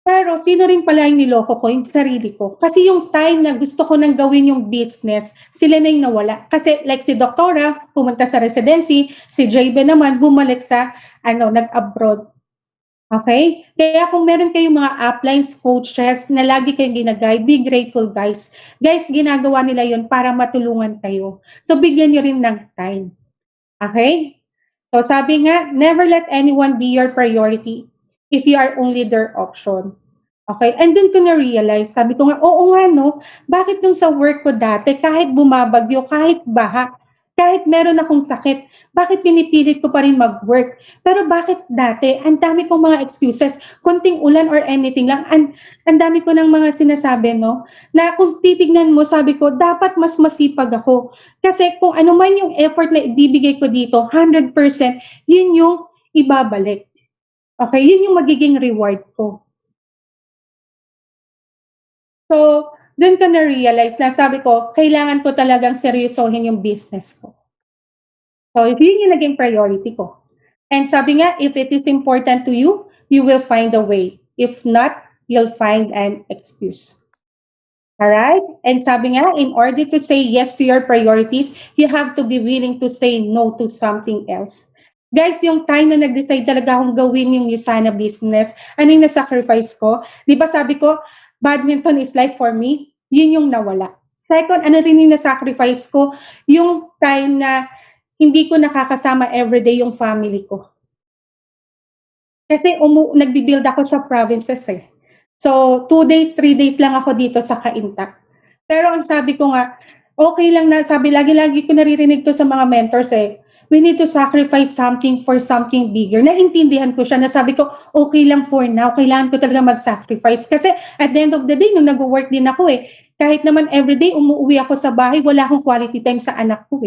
Pero sino rin pala yung niloko ko, yung sarili ko. Kasi yung time na gusto ko nang gawin yung business, sila na yung nawala. Kasi like si Doktora, pumunta sa residency, si JB naman bumalik sa nag-abroad. Okay? Kaya kung meron kayong mga uplines, coaches na lagi kayong gina-guide, be grateful guys. Guys, ginagawa nila yon para matulungan kayo. So bigyan nyo rin ng time. Okay? So sabi nga, never let anyone be your priority if you are only their option. Okay, and dun ko na-realize, sabi ko nga, oo nga 'no, bakit nung sa work ko dati kahit bumabagyo, kahit baha, kahit meron akong sakit, bakit pinipilit ko pa rin mag-work? Pero bakit dati ang dami kong mga excuses, konting ulan or anything lang, ang dami ko ng mga sinasabi 'no, na kung titignan mo sabi ko dapat mas masipag ako. Kasi kung ano man yung effort na ibibigay ko dito, 100% yun yung ibabalik. Okay, yun yung magiging reward ko. So, dun ko na-realize na sabi ko, kailangan ko talagang seryosohin yung business ko. So, yun yung naging priority ko. And sabi nga, if it is important to you, you will find a way. If not, you'll find an excuse. Alright? And sabi nga, in order to say yes to your priorities, you have to be willing to say no to something else. Guys, yung time na nag-decide talaga akong gawin yung Usana business, ano yung na-sacrifice ko? Di ba sabi ko, badminton is life for me? Yun yung nawala. Second, ano rin yung na-sacrifice ko? Yung time na hindi ko nakakasama everyday yung family ko. Kasi nagbi-build ako sa provinces So, 2 days, 3 days lang ako dito sa Cainta. Pero ang sabi ko nga, okay lang na, sabi lagi-lagi ko naririnig to sa mga mentors we need to sacrifice something for something bigger. Naintindihan ko siya na sabi ko, okay lang for now, kailangan ko talaga mag-sacrifice. Kasi at the end of the day, nung nag-work din ako kahit naman everyday umuwi ako sa bahay, wala akong quality time sa anak ko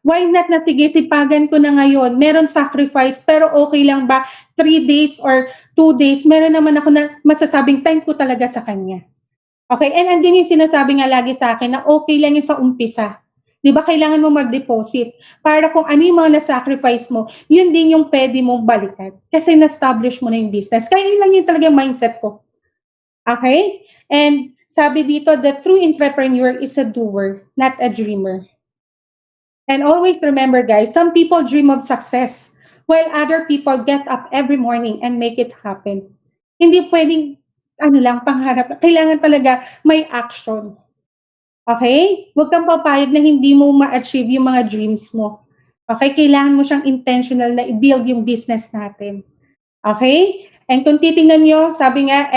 Why not na sige, sipagan ko na ngayon, meron sacrifice, pero okay lang ba 3 days or 2 days, meron naman ako na masasabing time ko talaga sa kanya. Okay, and andun yung sinasabi nga lagi sa akin na okay lang yung sa umpisa. Di ba kailangan mo mag-deposit para kung ano yung mga na-sacrifice mo, yun din yung pwede mong balikan. Kasi na-establish mo na yung business. Kaya yun lang yung talaga mindset ko. Okay? And sabi dito, the true entrepreneur is a doer, not a dreamer. And always remember guys, some people dream of success while other people get up every morning and make it happen. Hindi pwedeng pangarap. Kailangan talaga may action. Okay? Huwag kang papayag na hindi mo ma-achieve yung mga dreams mo. Okay? Kailangan mo siyang intentional na i-build yung business natin. Okay? And kung titingnan nyo, sabi nga,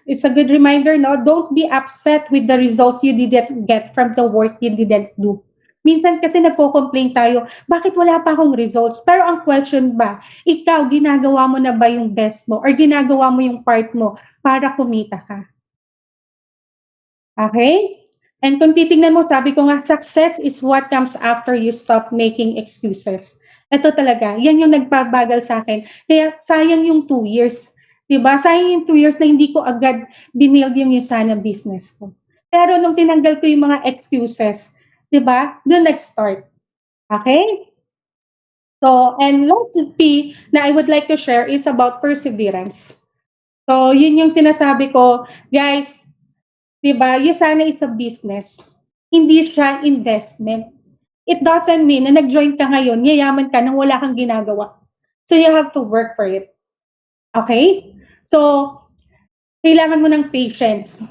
it's a good reminder, no? Don't be upset with the results you didn't get from the work you didn't do. Minsan kasi nagko-complain tayo, bakit wala pa akong results? Pero ang question ba, ikaw, ginagawa mo na ba yung best mo? Or ginagawa mo yung part mo para kumita ka? Okay? And kung titignan mo, sabi ko nga, success is what comes after you stop making excuses. Ito talaga, yan yung nagpabagal sa akin. Kaya sayang yung 2 years. Diba? Sayang yung 2 years na hindi ko agad binild yung Usana business ko. Pero nung tinanggal ko yung mga excuses, diba? Doon nag-start. Okay? So, and last P na I would like to share is about perseverance. So, yun yung sinasabi ko, guys, 'di ba, Yusana is a business. Hindi siya investment. It doesn't mean na nag-join ka ngayon, yayaman ka nang wala kang ginagawa. So, you have to work for it. Okay? So, kailangan mo ng patience.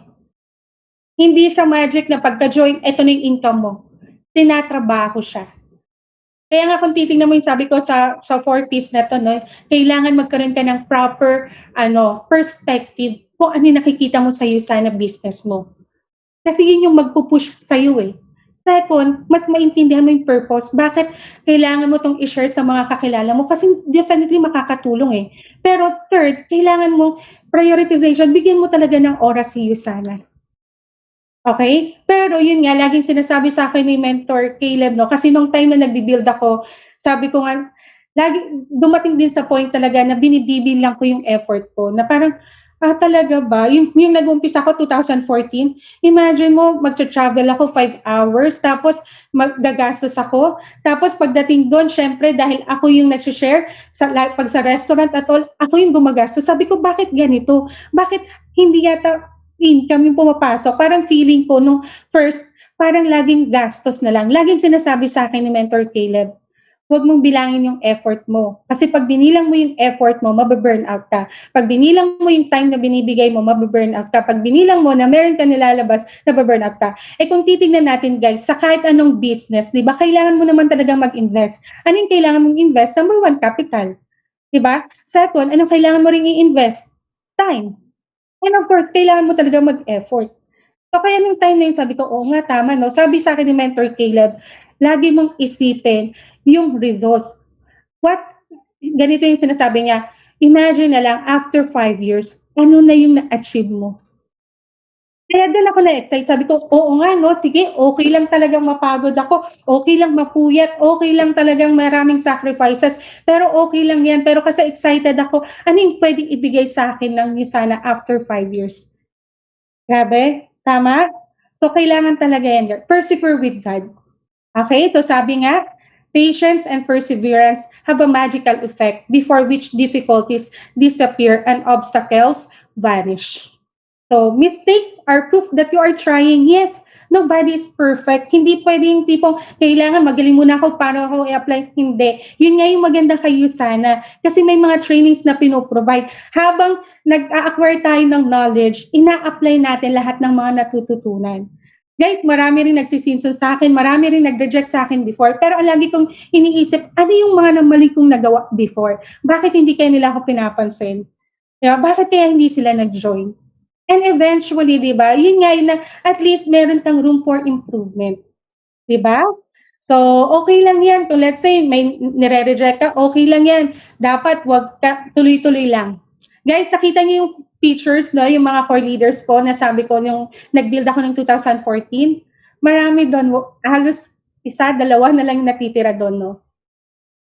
Hindi siya magic na pagka-join, eto na yung income mo. Tinatrabaho siya. Kaya nga kung titingnan mo yung sabi ko sa 4 Ps na 'to 'no, kailangan magkaroon ka ng proper perspective kung ano yung nakikita mo sa Yusana business mo. Kasi yun yung magpu-push sa'yo, eh. Second, mas maintindihan mo yung purpose, bakit kailangan mo 'tong i-share sa mga kakilala mo kasi definitely makakatulong, eh. Pero third, kailangan mo prioritization, bigyan mo talaga ng oras si Yusana. Okay? Pero yun nga, laging sinasabi sa akin ni Mentor Caleb 'no, kasi nung time na nagbi-build ako, sabi ko nga, lagi dumating din sa point talaga na binibibilang ko yung effort ko na parang, talaga ba? Yung nag-umpisa ako 2014, imagine mo magta-travel ako 5 hours tapos gagastos ako, tapos pagdating dun siyempre dahil ako yung nagse-share 'pag sa restaurant at all, ako yung gumagastos. Sabi ko, "Bakit ganito? Bakit hindi yata income yung pumapasok?" Parang feeling ko nung first, parang laging gastos na lang. Laging sinasabi sa akin ni Mentor Caleb, "Huwag mong bilangin yung effort mo. Kasi 'pag binilang mo yung effort mo, mabu-burnout ka. 'Pag binilang mo yung time na binibigay mo, mabu-burnout ka. 'Pag binilang mo na meron kang nilalabas, nabu-burnout ka." Eh, kung titignan natin guys, sa kahit anong business, 'di ba, kailangan mo naman talagang mag-invest. Ano yung kailangan mong invest? Number one, capital, 'di ba? Second, anong kailangan mo ring i-invest? Time. And of course, kailangan mo talagang mag-effort. So, kaya nung time na yun sabi ko, "Oo nga, tama 'no." Sabi sa'kin ni Mentor Caleb, lagi mong isipin yung results. What Ganito yung sinasabi niya, imagine na lang after 5 years, ano na yung na-achieve mo. Kaya dun ako na-excite, sabi ko, "Oo nga 'no, sige, okey lang talagang mapagod ako, okey lang mapuyat, okey lang talagang maraming sacrifices, pero okey lang 'yan." Pero kasi excited ako, ano yung puwedeng ibigay sa'kin ng Yusana after 5 years. Grabe, tama? So, kailangan talaga yan, persevere with God. Okay, so sabi nga, patience and perseverance have a magical effect before which difficulties disappear and obstacles vanish. So, mistakes are proof that you are trying. Yes, nobody is perfect. Hindi pwedeng tipong kailangan magaling muna ako para ako i-apply. Hindi. Yun nga yung maganda kay Yusana. Kasi may mga trainings na pinoprovide. Habang nag-a-acquire tayo ng knowledge, ina-apply natin lahat ng mga natututunan. Guys, marami rin nagsisinsun sa akin, marami rin nag-reject sa akin before, pero ang lagi kong iniisip, ano yung mga mali kong nagawa before? Bakit hindi kaya nila ako pinapansin? Diba? Bakit kaya hindi sila nag-join? And eventually, 'di ba, yun nga yun na at least meron kang room for improvement, 'di ba? So, okay lang 'yan kung let's say may nire-reject ka, okay lang 'yan. Dapat 'wag ka tuloy-tuloy lang. Guys, nakita niyo yung pictures 'no, yung mga core leaders ko na sabi ko nung nag-build ako ng 2014, marami dun, halos isa, dalawa na lang yung natitira dun 'no.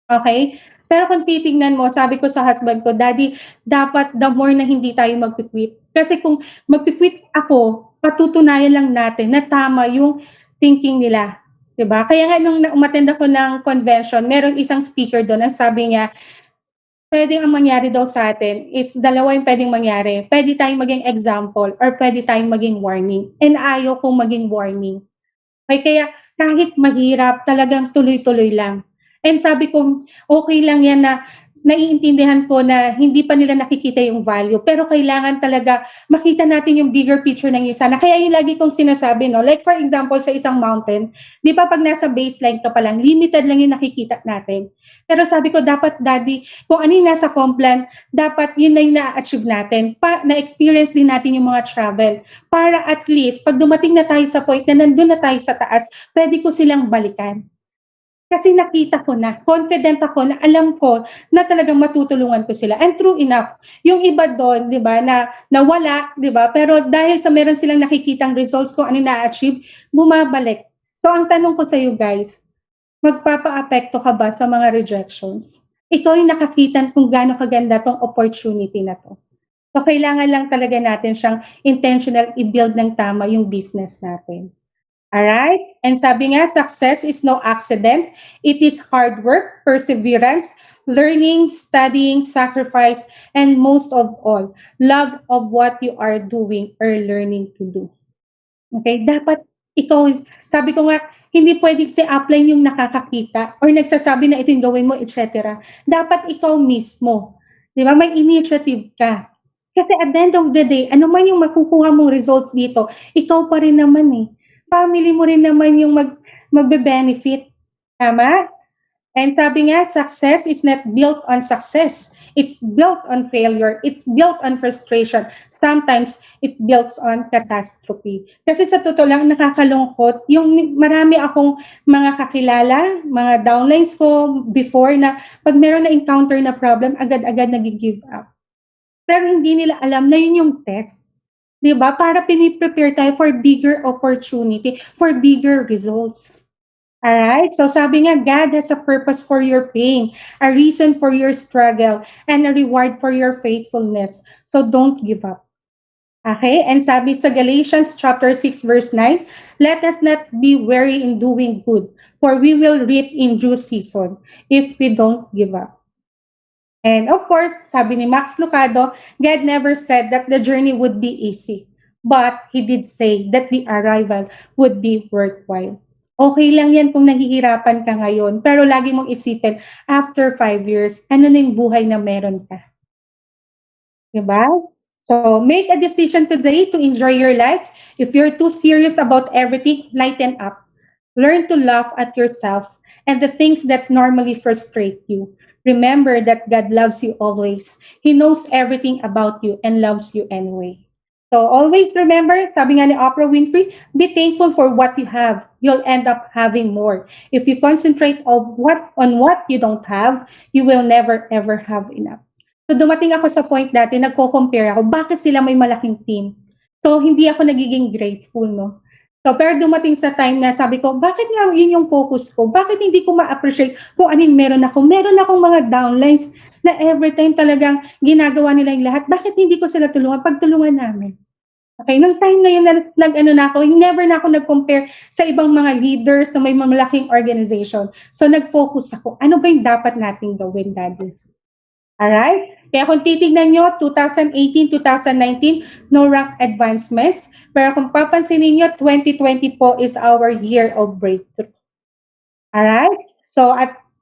Okay. Pero kung titingnan mo, sabi ko sa husband ko, "Daddy, dapat the more na hindi tayo magki-quit." Kasi kung magki-quit ako, patutunayan lang natin na tama yung thinking nila, 'di ba? Kaya nga nung umattend ako ng convention, merong isang speaker dun ang sabi niya, puwedeng ang mangyari daw sa'tin is dalawa yung puwedeng mangyari. Puwede tayong maging example or puwede tayong maging warning, and ayaw kong maging warning. Ay kaya kahit mahirap talagang tuloy-tuloy lang. And sabi ko, okey lang 'yan na naiintindihan ko na hindi pa nila nakikita yung value, pero kailangan talaga makita natin yung bigger picture ng isa na kaya yung lagi kong sinasabi 'no, like for example sa isang mountain, 'di ba 'pag nasa baseline ka pa lang, limited lang yung nakikita natin. Pero sabi ko, dapat daddy, kung ano yung nasa Complan, dapat yun na yung na-a-achieve natin, na-experience din natin yung mga travel. Para at least 'pag dumating na tayo sa point na nandun na tayo sa taas, puwede ko silang balikan. Kasi nakita ko na, confident ako na alam ko na talagang matutulungan ko sila, and true enough, yung iba dun 'di ba na nawala 'di ba, pero dahil sa meron silang nakikitang results kung ano na-a-achieve, bumabalik. So ang tanong ko sa'yo guys, magpapaapekto ka ba sa mga rejections? Ikaw yung nakakita kung gaano kaganda 'tong opportunity na 'to. So kailangan lang talaga natin siyang intentional i-build ng tama yung business natin. Alright? And sabi nga, success is no accident. It is hard work, perseverance, learning, studying, sacrifice, and most of all, love of what you are doing or learning to do. Okay? Dapat ikaw, sabi ko nga, hindi pwedeng si upline yung nakakakita or nagsasabi na ito yung gawin mo, etc. Dapat ikaw mismo. Di ba? May initiative ka. Kasi at the end of the day, ano man yung makukuha mong results dito, ikaw pa rin naman eh. Family mo rin naman yung magbe-benefit. Tama? And sabi nga, success is not built on success. It's built on failure. It's built on frustration. Sometimes, it builds on catastrophe. Kasi sa totoo lang, nakakalungkot. Yung marami akong mga kakilala, mga downlines ko before na pag meron na encounter na problem, agad-agad nag-give up. Pero hindi nila alam na yun yung test. Diba? Para piniprepare tayo for bigger opportunity, for bigger results. Alright? So sabi nga, God has a purpose for your pain, a reason for your struggle, and a reward for your faithfulness. So don't give up. Okay? And sabi sa Galatians chapter 6 verse 9, let us not be weary in doing good, for we will reap in due season if we don't give up. And of course, sabi ni Max Lucado, God never said that the journey would be easy, but He did say that the arrival would be worthwhile. Okay lang yan kung nahihirapan ka ngayon, pero lagi mong isipin, after 5 years, ano na yung buhay na meron ka? Diba? So, make a decision today to enjoy your life. If you're too serious about everything, lighten up. Learn to laugh at yourself and the things that normally frustrate you. Remember that God loves you always. He knows everything about you and loves you anyway. So always remember, sabi nga ni Oprah Winfrey, be thankful for what you have. You'll end up having more. If you concentrate on what you don't have, you will never ever have enough. So dumating ako sa point dati, nagko-compare ako, bakit sila may malaking team? So hindi ako nagiging grateful, no? So, pero dumating sa time na sabi ko, bakit nga yun yung focus ko? Bakit hindi ko ma-appreciate kung anong meron ako? Meron akong mga downlines na every time talagang ginagawa nila yung lahat. Bakit hindi ko sila tulungan? Pagtulungan namin. Okay, nung time na yun, nag-ano na ako, never na ako nag-compare sa ibang mga leaders na may malaking organization. So, nag-focus ako, ano ba yung dapat nating gawin, Daddy? Alright? Kaya kung titignan nyo, 2018, 2019, no rank advancements. Pero kung papansinin nyo, 2020 po is our year of breakthrough. Alright? So,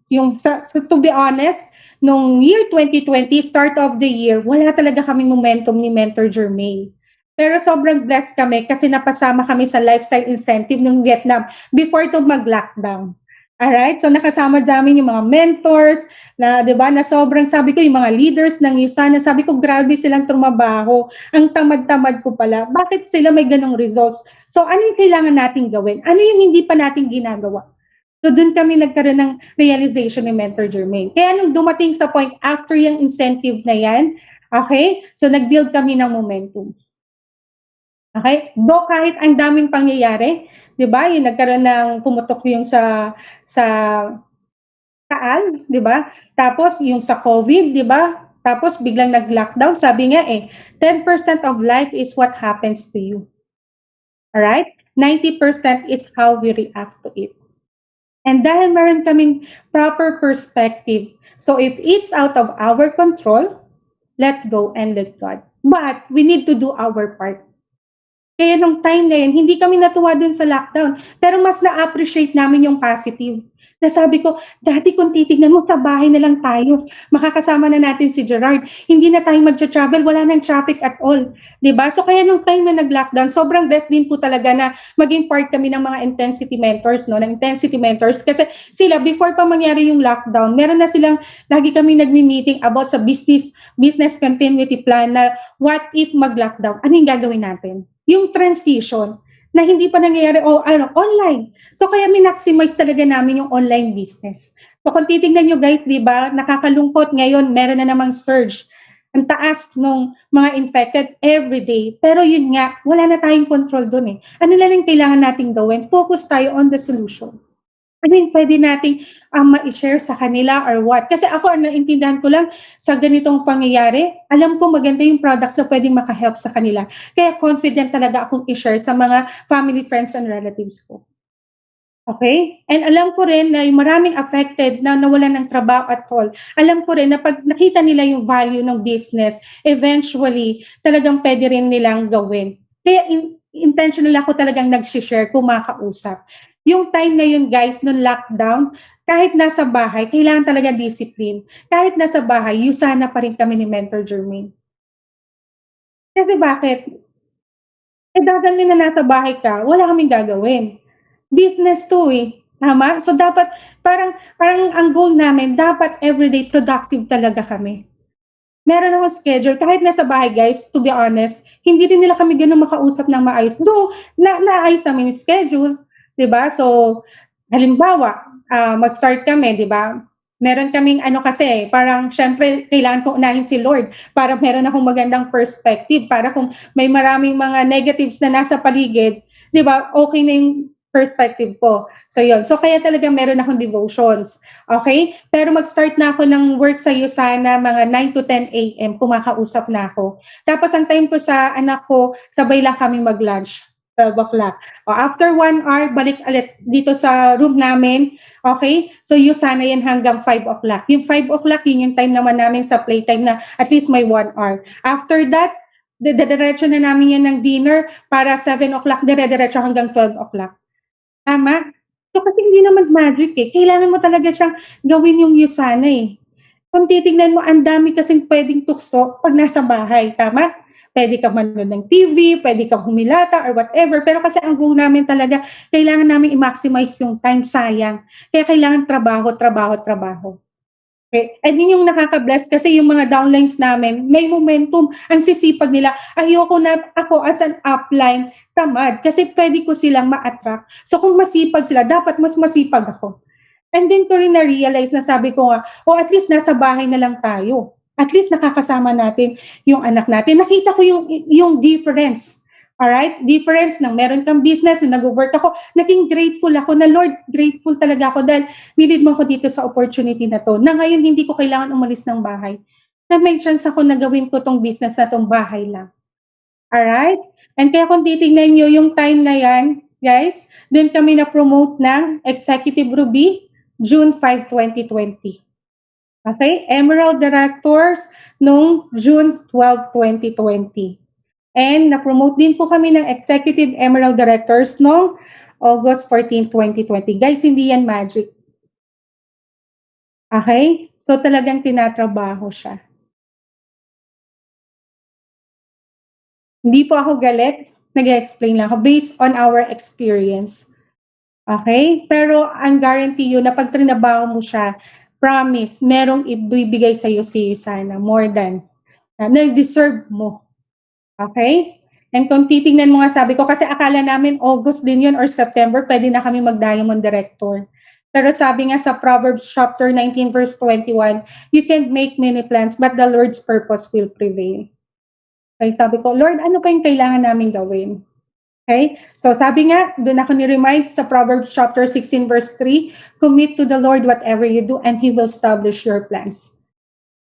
to be honest, nung year 2020, start of the year, wala talaga kaming momentum ni Mentor Jermaine. Pero sobrang blessed kami kasi napasama kami sa lifestyle incentive ng Vietnam before to mag-lockdown. Alright, so nakasama namin yung mga mentors na, di ba, na sobrang sabi ko, yung mga leaders ng isa, na sabi ko, grabe silang trumabaho, ang tamad-tamad ko pala. Bakit sila may ganong results? So, ano yung kailangan nating gawin? Ano yung hindi pa nating ginagawa? So, dun kami nagkaroon ng realization ni Mentor Jermaine. Kaya nung dumating sa point, after yung incentive na yan, okay, so nag-build kami ng momentum. Okay? Do kahit ang daming pangyayari, 'di ba? Yung nagkaroon ng pumutok yung sa Taal, 'di ba? Tapos yung sa COVID, 'di ba? Tapos biglang nag-lockdown, sabi nga 10% of life is what happens to you. All right? 90% is how we react to it. And dahil meron kaming proper perspective, so if it's out of our control, let go and let God. But we need to do our part. Kaya nung time na yun, hindi kami natuwa dun sa lockdown. Pero mas na-appreciate namin yung positive. Nasabi ko, dati kung titignan mo, sa bahay na lang tayo. Makakasama na natin si Gerard. Hindi na tayo mag-travel, wala nang traffic at all. Diba? So kaya nung time na nag-lockdown, sobrang blessed din po talaga na maging part kami ng mga intensity mentors, no? Ng intensity mentors. Kasi sila, before pa mangyari yung lockdown, meron na silang, lagi kami nagmi-meeting about sa business continuity plan na what if mag-lockdown? Ano yung gagawin natin? Yung transition na hindi pa nangyayari online. So kaya min-maximize talaga namin yung online business. So kung titignan nyo guys, di ba, nakakalungkot ngayon, meron na namang surge. Ang taas ng mga infected every day. Pero yun nga, wala na tayong control dun eh. Ano lang yung kailangan nating gawin? Focus tayo on the solution. ano yung pwede nating ma-share sa kanila or what? Kasi ako, ang naintindihan ko lang sa ganitong pangyayari, alam ko maganda yung products na pwedeng makahelp sa kanila. Kaya confident talaga akong i-share sa mga family, friends, and relatives ko. Okay? And alam ko rin na yung maraming affected na nawalan ng trabaho at all. Alam ko rin na pag nakita nila yung value ng business, eventually, talagang pwede rin nilang gawin. Kaya intentional ako talagang nag-share, kumakausap. Yung time na yun, guys, nung lockdown, kahit nasa bahay, kailangan talaga discipline. Kahit nasa bahay, yusana pa rin kami ni Mentor Jermaine. Kasi bakit? Doesn't mean na nasa bahay ka, wala kaming gagawin. Business 'to, eh, tama? So dapat parang parang ang goal namin dapat everyday productive talaga kami. Meron akong schedule kahit nasa bahay, guys, to be honest, hindi din nila kami gano'n makausap ng maayos. Though naayos namin yung schedule, 'di ba? So, halimbawa, mag-start kami, 'di ba? Meron kaming ano kasi, parang siyempre kailangan ko unahin si Lord para meron akong magandang perspective, para kung may maraming mga negatives na nasa paligid, 'di ba, okey na yung perspective ko. So yun, so kaya talaga meron akong devotions, okey? Pero mag-start na ako ng work sa Yusana mga 9 to 10 AM, kumakausap na ako. Tapos ang time ko sa anak ko, sabay lang kaming mag-lunch, 12 o'clock. O after 1 hour, balik ulit dito sa room namin, okay? So Yusana yan hanggang 5 o'clock. Yung 5 o'clock, yun yung time naman namin sa playtime na at least may 1 hour. After that, diretso na namin yan ng dinner para 7 o'clock, dire-diretso hanggang 12 o'clock. Tama? So kasi hindi naman magic, eh, kailangan mo talaga siyang gawin yung Yusana, eh. Kung titignan mo ang dami kasing puwedeng tukso 'pag nasa bahay, tama? Puwede kang manood ng TV, puwede kang humilata or whatever, pero kasi ang goal namin talaga kailangan naming i-maximize yung time, sayang. Kaya kailangan trabaho, trabaho, trabaho. Okay, and yun yung nakaka-bless kasi yung mga downlines namin may momentum, ang sisipag nila. Ayoko na ako as an upline tamad kasi puwede ko silang ma-attract. So kung masipag sila dapat mas masipag ako. And then ko rin na-realize na sabi ko nga, "Oh, at least nasa bahay na lang tayo. At least nakakasama natin yung anak natin." Nakita ko yung difference. Alright? Difference ng meron kang business, na nagwo-work ako, naging grateful ako na, "Lord, grateful talaga ako dahil ni-lead mo ako dito sa opportunity na 'to, na ngayon hindi ko kailangan umalis ng bahay. Na may chance ako na gawin ko 'tong business na 'tong bahay lang." Alright? And kaya kung titignan niyo yung time na yan, guys, dun kami na-promote ng Executive Ruby, June 5, 2020. Okay? Emerald Directors nung June 12, 2020. And na-promote din po kami ng Executive Emerald Directors noong August 14, 2020. Guys, hindi yan magic. Okay? So talagang tinatrabaho siya. Hindi po ako galit, nag-e-explain lang ako based on our experience. Okay? Pero ang guarantee you na 'pag trinabaho mo siya, promise merong ibibigay sa'yo si Sana more than na deserve mo. Okay? And kung titingnan mo nga sabi ko kasi akala namin August din yun or September puwede na kami mag-Diamond Director. Pero sabi nga sa Proverbs chapter 19 verse 21, "You can make many plans but the Lord's purpose will prevail." Kaya sabi ko, "Lord, ano pa yung kailangan naming gawin?" Okay? So sabi nga, doon ako ni-remind sa Proverbs chapter 16 verse 3, "Commit to the Lord whatever you do and He will establish your plans."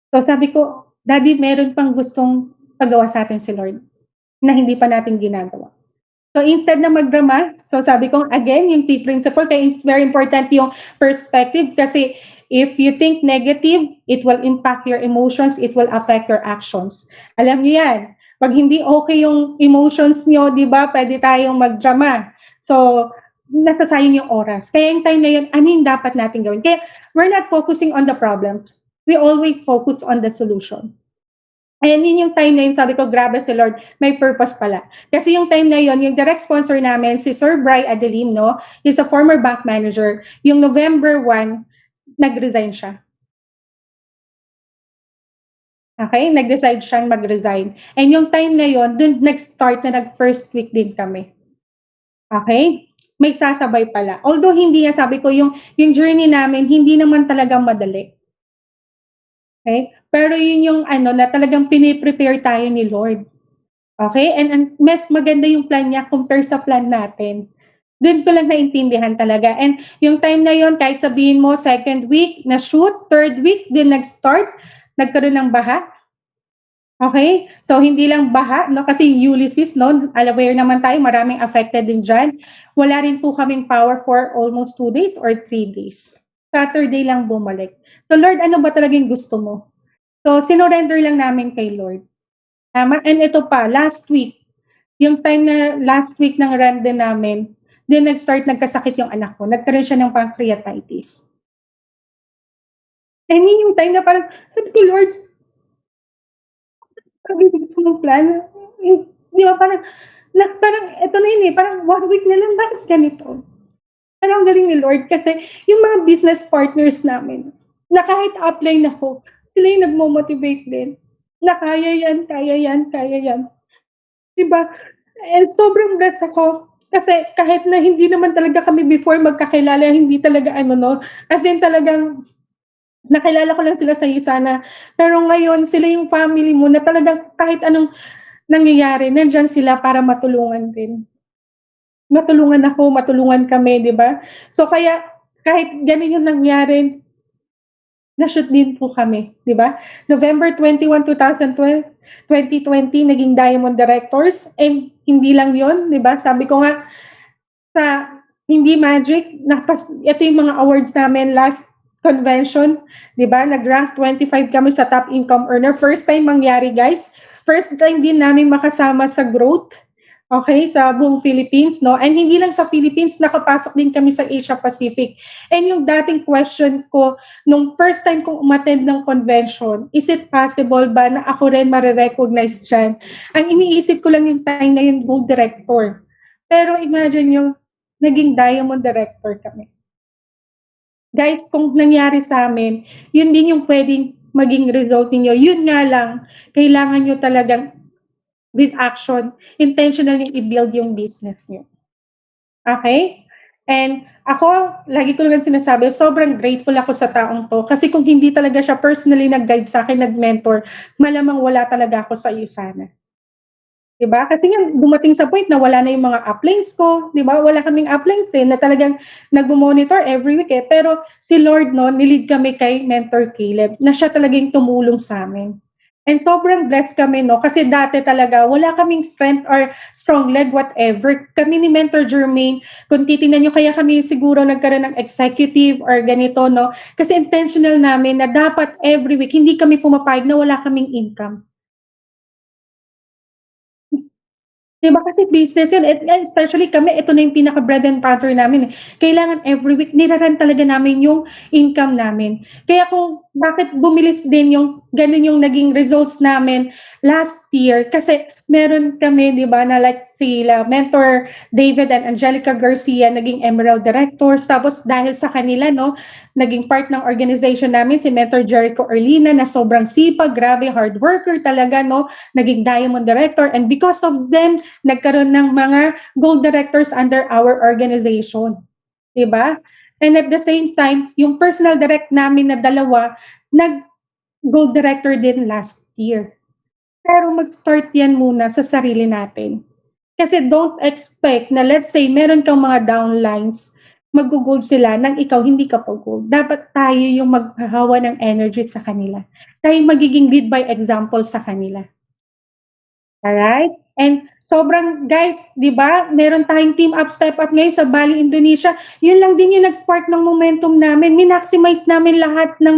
So sabi ko, "Daddy, meron pang gustong pagawa sa atin si Lord na hindi pa natin ginagawa." So instead na magdrama, so sabi ko again, yung T principle, kaya it's very important yung perspective kasi if you think negative, it will impact your emotions, it will affect your actions. Alam niyo yan. Pag hindi okay yung emotions niyo, di ba, pwede tayong magdrama. So, nasasayang yung oras. Kaya yung time na yun, ano yung dapat natin gawin? Kaya we're not focusing on the problems. We always focus on the solution. Ayan, yun yung time na yun, sabi ko, grabe si Lord, may purpose pala. Kasi yung time na yun, yung direct sponsor namin, si Sir Bry Adelim, no? He's a former bank manager. Yung November 1, nag-resign siya. Okay? Nag-decide siyang mag-resign. And yung time na yun, dun nag-start na nag-first week din kami. Okay? May sasabay pala. Although hindi nga, sabi ko, yung journey namin, hindi naman talaga madali. Okay? Pero yun yung ano, na talagang piniprepare tayo ni Lord. Okay? And mas maganda yung plan niya compare sa plan natin. Doon ko lang naintindihan talaga. And yung time na yon, kahit sabihin mo, second week na shoot, third week, din nag-start, nagkaroon ng baha. Okay? So, hindi lang baha, no? Kasi Ulysses, no? Aware naman tayo, maraming affected din dyan. Wala rin po kaming power for almost 2 days or 3 days. Saturday lang bumalik. So, Lord, ano ba talagang gusto mo? So, sinurrender lang namin kay Lord. Tama? And ito pa, last week, yung time na last week ng run din namin, then nag-start, nagkasakit yung anak ko. Nagkaroon siya ng pancreatitis. And yun yung time na parang, sabi ko, Lord, sabi ko, gusto mong plan? Di ba, parang, parang, ito na yun eh, parang 1 week na lang, bakit ganito? Parang ang galing ni Lord kasi yung mga business partners namin, na kahit upline ako, sila yung nagmo-motivate din, na kaya yan, kaya yan, kaya yan. Diba? And sobrang blessed ako. Kasi kahit na hindi naman talaga kami before magkakilala, hindi talaga ano no, as in talagang nakilala ko lang sila sa iyo sana. Pero ngayon, sila yung family mo na talagang kahit anong nangyayari, nandyan sila para matulungan din. Matulungan ako, matulungan kami, di ba? So kaya kahit ganun yung nangyari, na-shoot din po kami, di ba? November 21, 2020, naging Diamond Directors. And hindi lang yon, di ba? Sabi ko nga, sa hindi magic, ito yung mga awards namin last convention, di ba? Nag-rank 25 kami sa top income earner. First time mangyari, guys. First time din namin makasama sa growth. Okay, sa buong Philippines, no? And hindi lang sa Philippines, nakapasok din kami sa Asia Pacific. And yung dating question ko, nung first time kong umattend ng convention, is it possible ba na ako rin marirecognize dyan? Ang iniisip ko lang yung time na yung gold director. Pero imagine yung naging diamond director kami. Guys, kung nangyari sa amin, yun din yung pwedeng maging result niyo. Yun nga lang, kailangan nyo talagang with action, intentionally i-build yung business nyo. Okay? And ako, lagi ko lang sinasabi, sobrang grateful ako sa taong to. Kasi kung hindi talaga siya personally nag-guide sa akin, nag-mentor, malamang wala talaga ako sa iyo sana. Diba? Kasi nga, dumating sa point na wala na yung mga uplines ko. Diba? Wala kaming uplines eh, na talagang nag-monitor every week eh. Pero si Lord, no, nilid kami kay Mentor Caleb, na siya talagang tumulong sa amin. And sobrang blessed kami, no? Kasi dati talaga, wala kaming strength or strong leg, whatever. Kami ni Mentor Jermaine, kung titingnan nyo, kaya kami siguro nagkaroon ng executive or ganito, no? Kasi intentional namin na dapat every week, hindi kami pumapayag na wala kaming income. Diba kasi business yun, especially kami, ito na yung pinaka-bread and butter namin. Kailangan every week, niraran talaga namin yung income namin. Kaya kung bakit bumilis din yung, ganun yung naging results namin last year, kasi meron kami, di ba, na like sila, Mentor David and Angelica Garcia, naging Emerald Directors, tapos dahil sa kanila, no, naging part ng organization namin, si Mentor Jericho Erlina, na sobrang sipag, grabe, hard worker talaga, no, naging Diamond Director, and because of them, nagkaroon ng mga gold directors under our organization. Diba? And at the same time, yung personal direct namin na dalawa, nag-gold director din last year. Pero mag-start yan muna sa sarili natin. Kasi don't expect na let's say meron kang mga downlines, mag-gold sila nang ikaw hindi ka pa-gold. Dapat tayo yung maghahawa ng energy sa kanila. Tayo magiging lead by example sa kanila. Alright? And sobrang, guys, di ba, meron tayong team up, step up ngayon sa Bali, Indonesia. Yun lang din yung nag-spark ng momentum namin. Minaximize namin lahat ng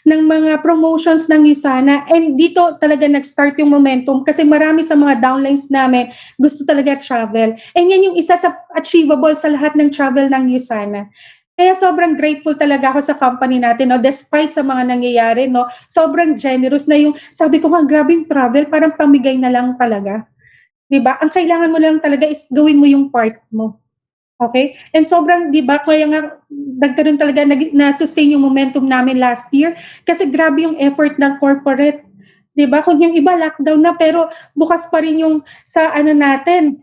mga promotions ng USANA. And dito talaga nag-start yung momentum kasi marami sa mga downlines namin gusto talaga travel. And yan yung isa sa achievable sa lahat ng travel ng USANA. Kaya sobrang grateful talaga ako sa company natin, no? Despite sa mga nangyayari, no? Sobrang generous na yung, sabi ko nga, grabe yung travel, parang pamigay na lang talaga. Diba? Ang kailangan mo lang talaga is gawin mo yung part mo. Okay? And sobrang, diba, kaya nga, nagkaroon talaga, na-sustain yung momentum namin last year, kasi grabe yung effort ng corporate. Diba? Kung yung iba, lockdown na, pero bukas pa rin yung sa ano natin,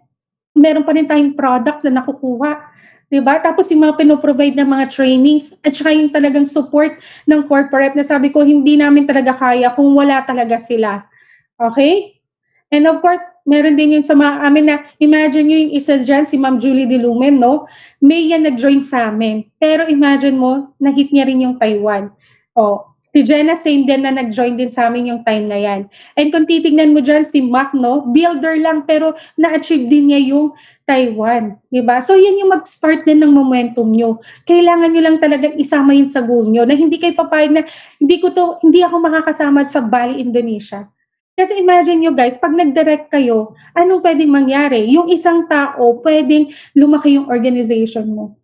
meron pa rin tayong products na nakukuha. Diba? Tapos yung mga pinoprovide ng mga trainings at saka yung talagang support ng corporate na sabi ko, hindi namin talaga kaya kung wala talaga sila. Okay? And of course, meron din yun sa mga amin na, imagine nyo yung isa dyan, si Ma'am Julie De Lumen, no? May yan nag-join sa amin. Pero imagine mo, na-hit niya rin yung Taiwan. Oh, si Jenna, same din na nag-join din sa amin yung time na yan. And kung titignan mo dyan, si Mac, no? Builder lang, pero na-achieve din niya yung Taiwan. Diba? So, yan yung mag-start din ng momentum nyo. Kailangan nyo lang talagang isama yun sa goal nyo, na hindi kayo papayag na, hindi ako makakasama sa Bali, Indonesia. Kasi imagine nyo guys, pag nag-direct kayo, anong pwedeng mangyari? Yung isang tao, pwedeng lumaki yung organization mo.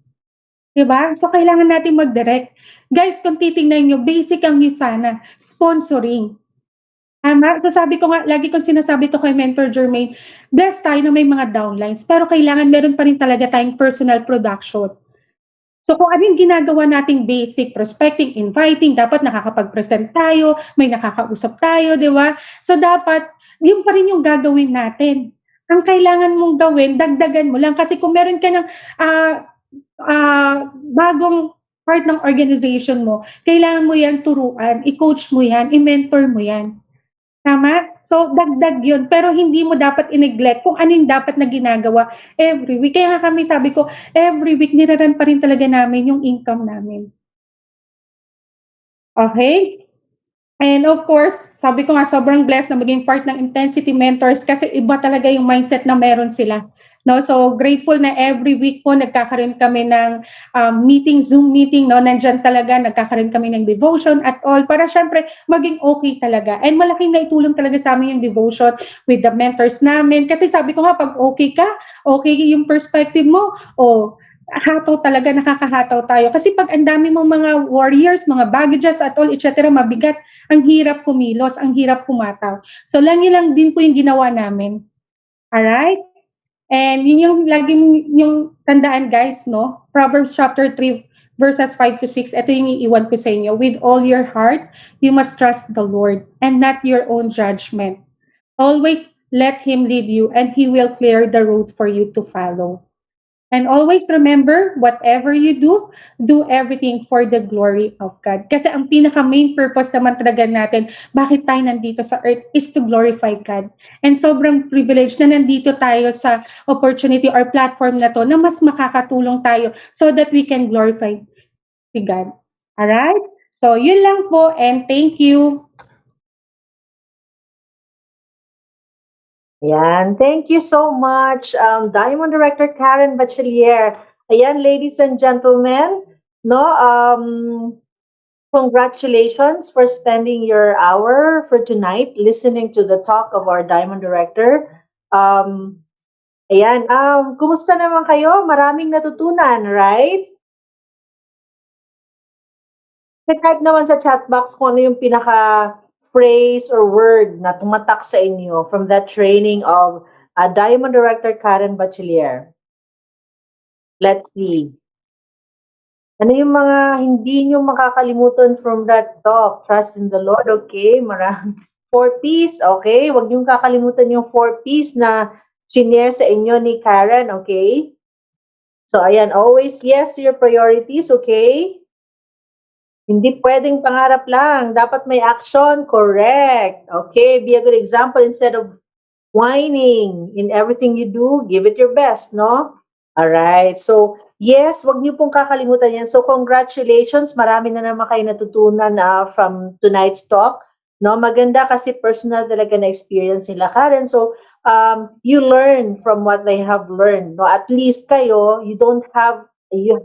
Diba? So, kailangan natin mag-direct. Guys, kung titingnan nyo, basic ang yun sana, sponsoring. Tama? So, sabi ko nga, lagi kong sinasabi to kay Mentor Jermaine, blessed tayo na may mga downlines, pero kailangan meron pa rin talaga tayong personal production. So kung ano yung ginagawa nating basic prospecting, inviting, dapat nakakapag-present tayo, may nakakausap tayo, di ba? So dapat, yun pa rin yung gagawin natin. Ang kailangan mong gawin, dagdagan mo lang. Kasi kung meron ka ng bagong part ng organization mo, kailangan mo yan turuan, i-coach mo yan, i-mentor mo yan. Tama? So, dagdag yun. Pero hindi mo dapat i-neglect kung ano yung dapat na ginagawa every week. Kaya nga kami sabi ko, every week niraran pa rin talaga namin yung income namin. Okay? And of course, sabi ko nga, sobrang blessed na maging part ng Intensity Mentors kasi iba talaga yung mindset na meron sila. No, so grateful na every week po nagkakaroon kami ng meeting, Zoom meeting, no, nandyan talaga, nagkakaroon kami ng devotion at all para syempre maging okay talaga. And malaking naitulong talaga sa amin yung devotion with the mentors namin. Kasi sabi ko nga, pag okay ka, okay yung perspective mo, hataw talaga, nakakahataw tayo. Kasi pag ang dami mong mga warriors, mga baggages at all, etc., mabigat, ang hirap kumilos, ang hirap kumataw. So, lang din po yung ginawa namin. Alright? And yun yung lagi yung tandaan guys, no? Proverbs chapter 3 verses 5 to 6, ito yung iiwan ko sa inyo. With all your heart, you must trust the Lord and not your own judgment. Always let Him lead you and He will clear the road for you to follow. And always remember, whatever you do everything for the glory of God. Kasi ang pinaka-main purpose naman talaga natin, bakit tayo nandito sa earth, is to glorify God. And sobrang privilege na nandito tayo sa opportunity or platform na to, na mas makakatulong tayo so that we can glorify si God. Alright? So, yun lang po, and thank you. Ayan. Thank you so much, Diamond Director Karen Bachelier. Ayan, ladies and gentlemen, no, congratulations for spending your hour for tonight listening to the talk of our Diamond Director. Ayan, kumusta naman kayo? Maraming natutunan, right? Type naman sa chat box kung ano yung pinaka phrase or word na tumatak sa inyo from that training of Diamond Director Karen Bachelier. Let's see. Ano yung mga hindi nyo makakalimutan from that talk? Trust in the Lord, okay? 4 P's, okay? Huwag nyo kakalimutan yung 4 P's na sinare sa inyo ni Karen, okay? So, ayan, always yes to your priorities, okay? Hindi pwedeng pangarap lang. Dapat may action. Correct. Okay, be a good example instead of whining. In everything you do, give it your best, no? Alright. So, yes, wag niyo pong kakalimutan yan. So, congratulations. Marami na naman kayo natutunan from tonight's talk. No, maganda kasi personal talaga na experience nila, Karen. So, you learn from what they have learned. No, at least kayo, you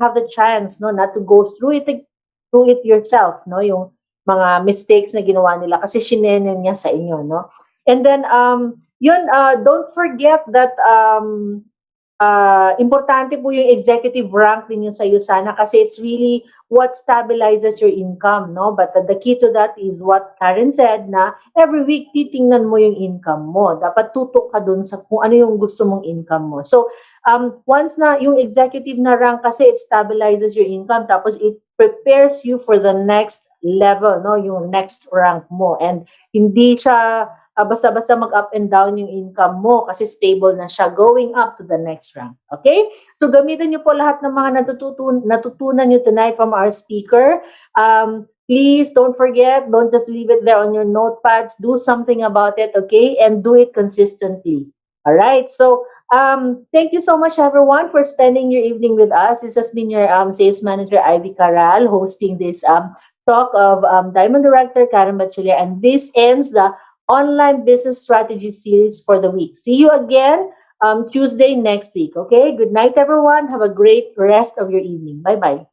have the chance, no, not to go through it yourself, no, yung mga mistakes na ginawa nila kasi shinene niya sa inyo, no. And then don't forget that importante po yung executive rank ninyo sa USANA kasi it's really what stabilizes your income, no? But the key to that is what Karen said, na every week titingnan mo yung income mo. Dapat tutok ka dun sa kung ano yung gusto mong income mo. So, once na yung executive na rank kasi it stabilizes your income, tapos it prepares you for the next level, no? Yung next rank mo. And hindi siya basta-basta mag-up and down yung income mo kasi stable na siya going up to the next rank. Okay? So, gamitin niyo po lahat ng mga natutunan niyo tonight from our speaker. Please don't forget, don't just leave it there on your notepads. Do something about it, okay? And do it consistently. All right. So, thank you so much, everyone, for spending your evening with us. This has been your sales manager, Ivy Caral, hosting this talk of Diamond Director Karen Bachiller. And this ends the online business strategy series for the week. See you again Tuesday next week. Okay. Good night, everyone. Have a great rest of your evening. Bye bye.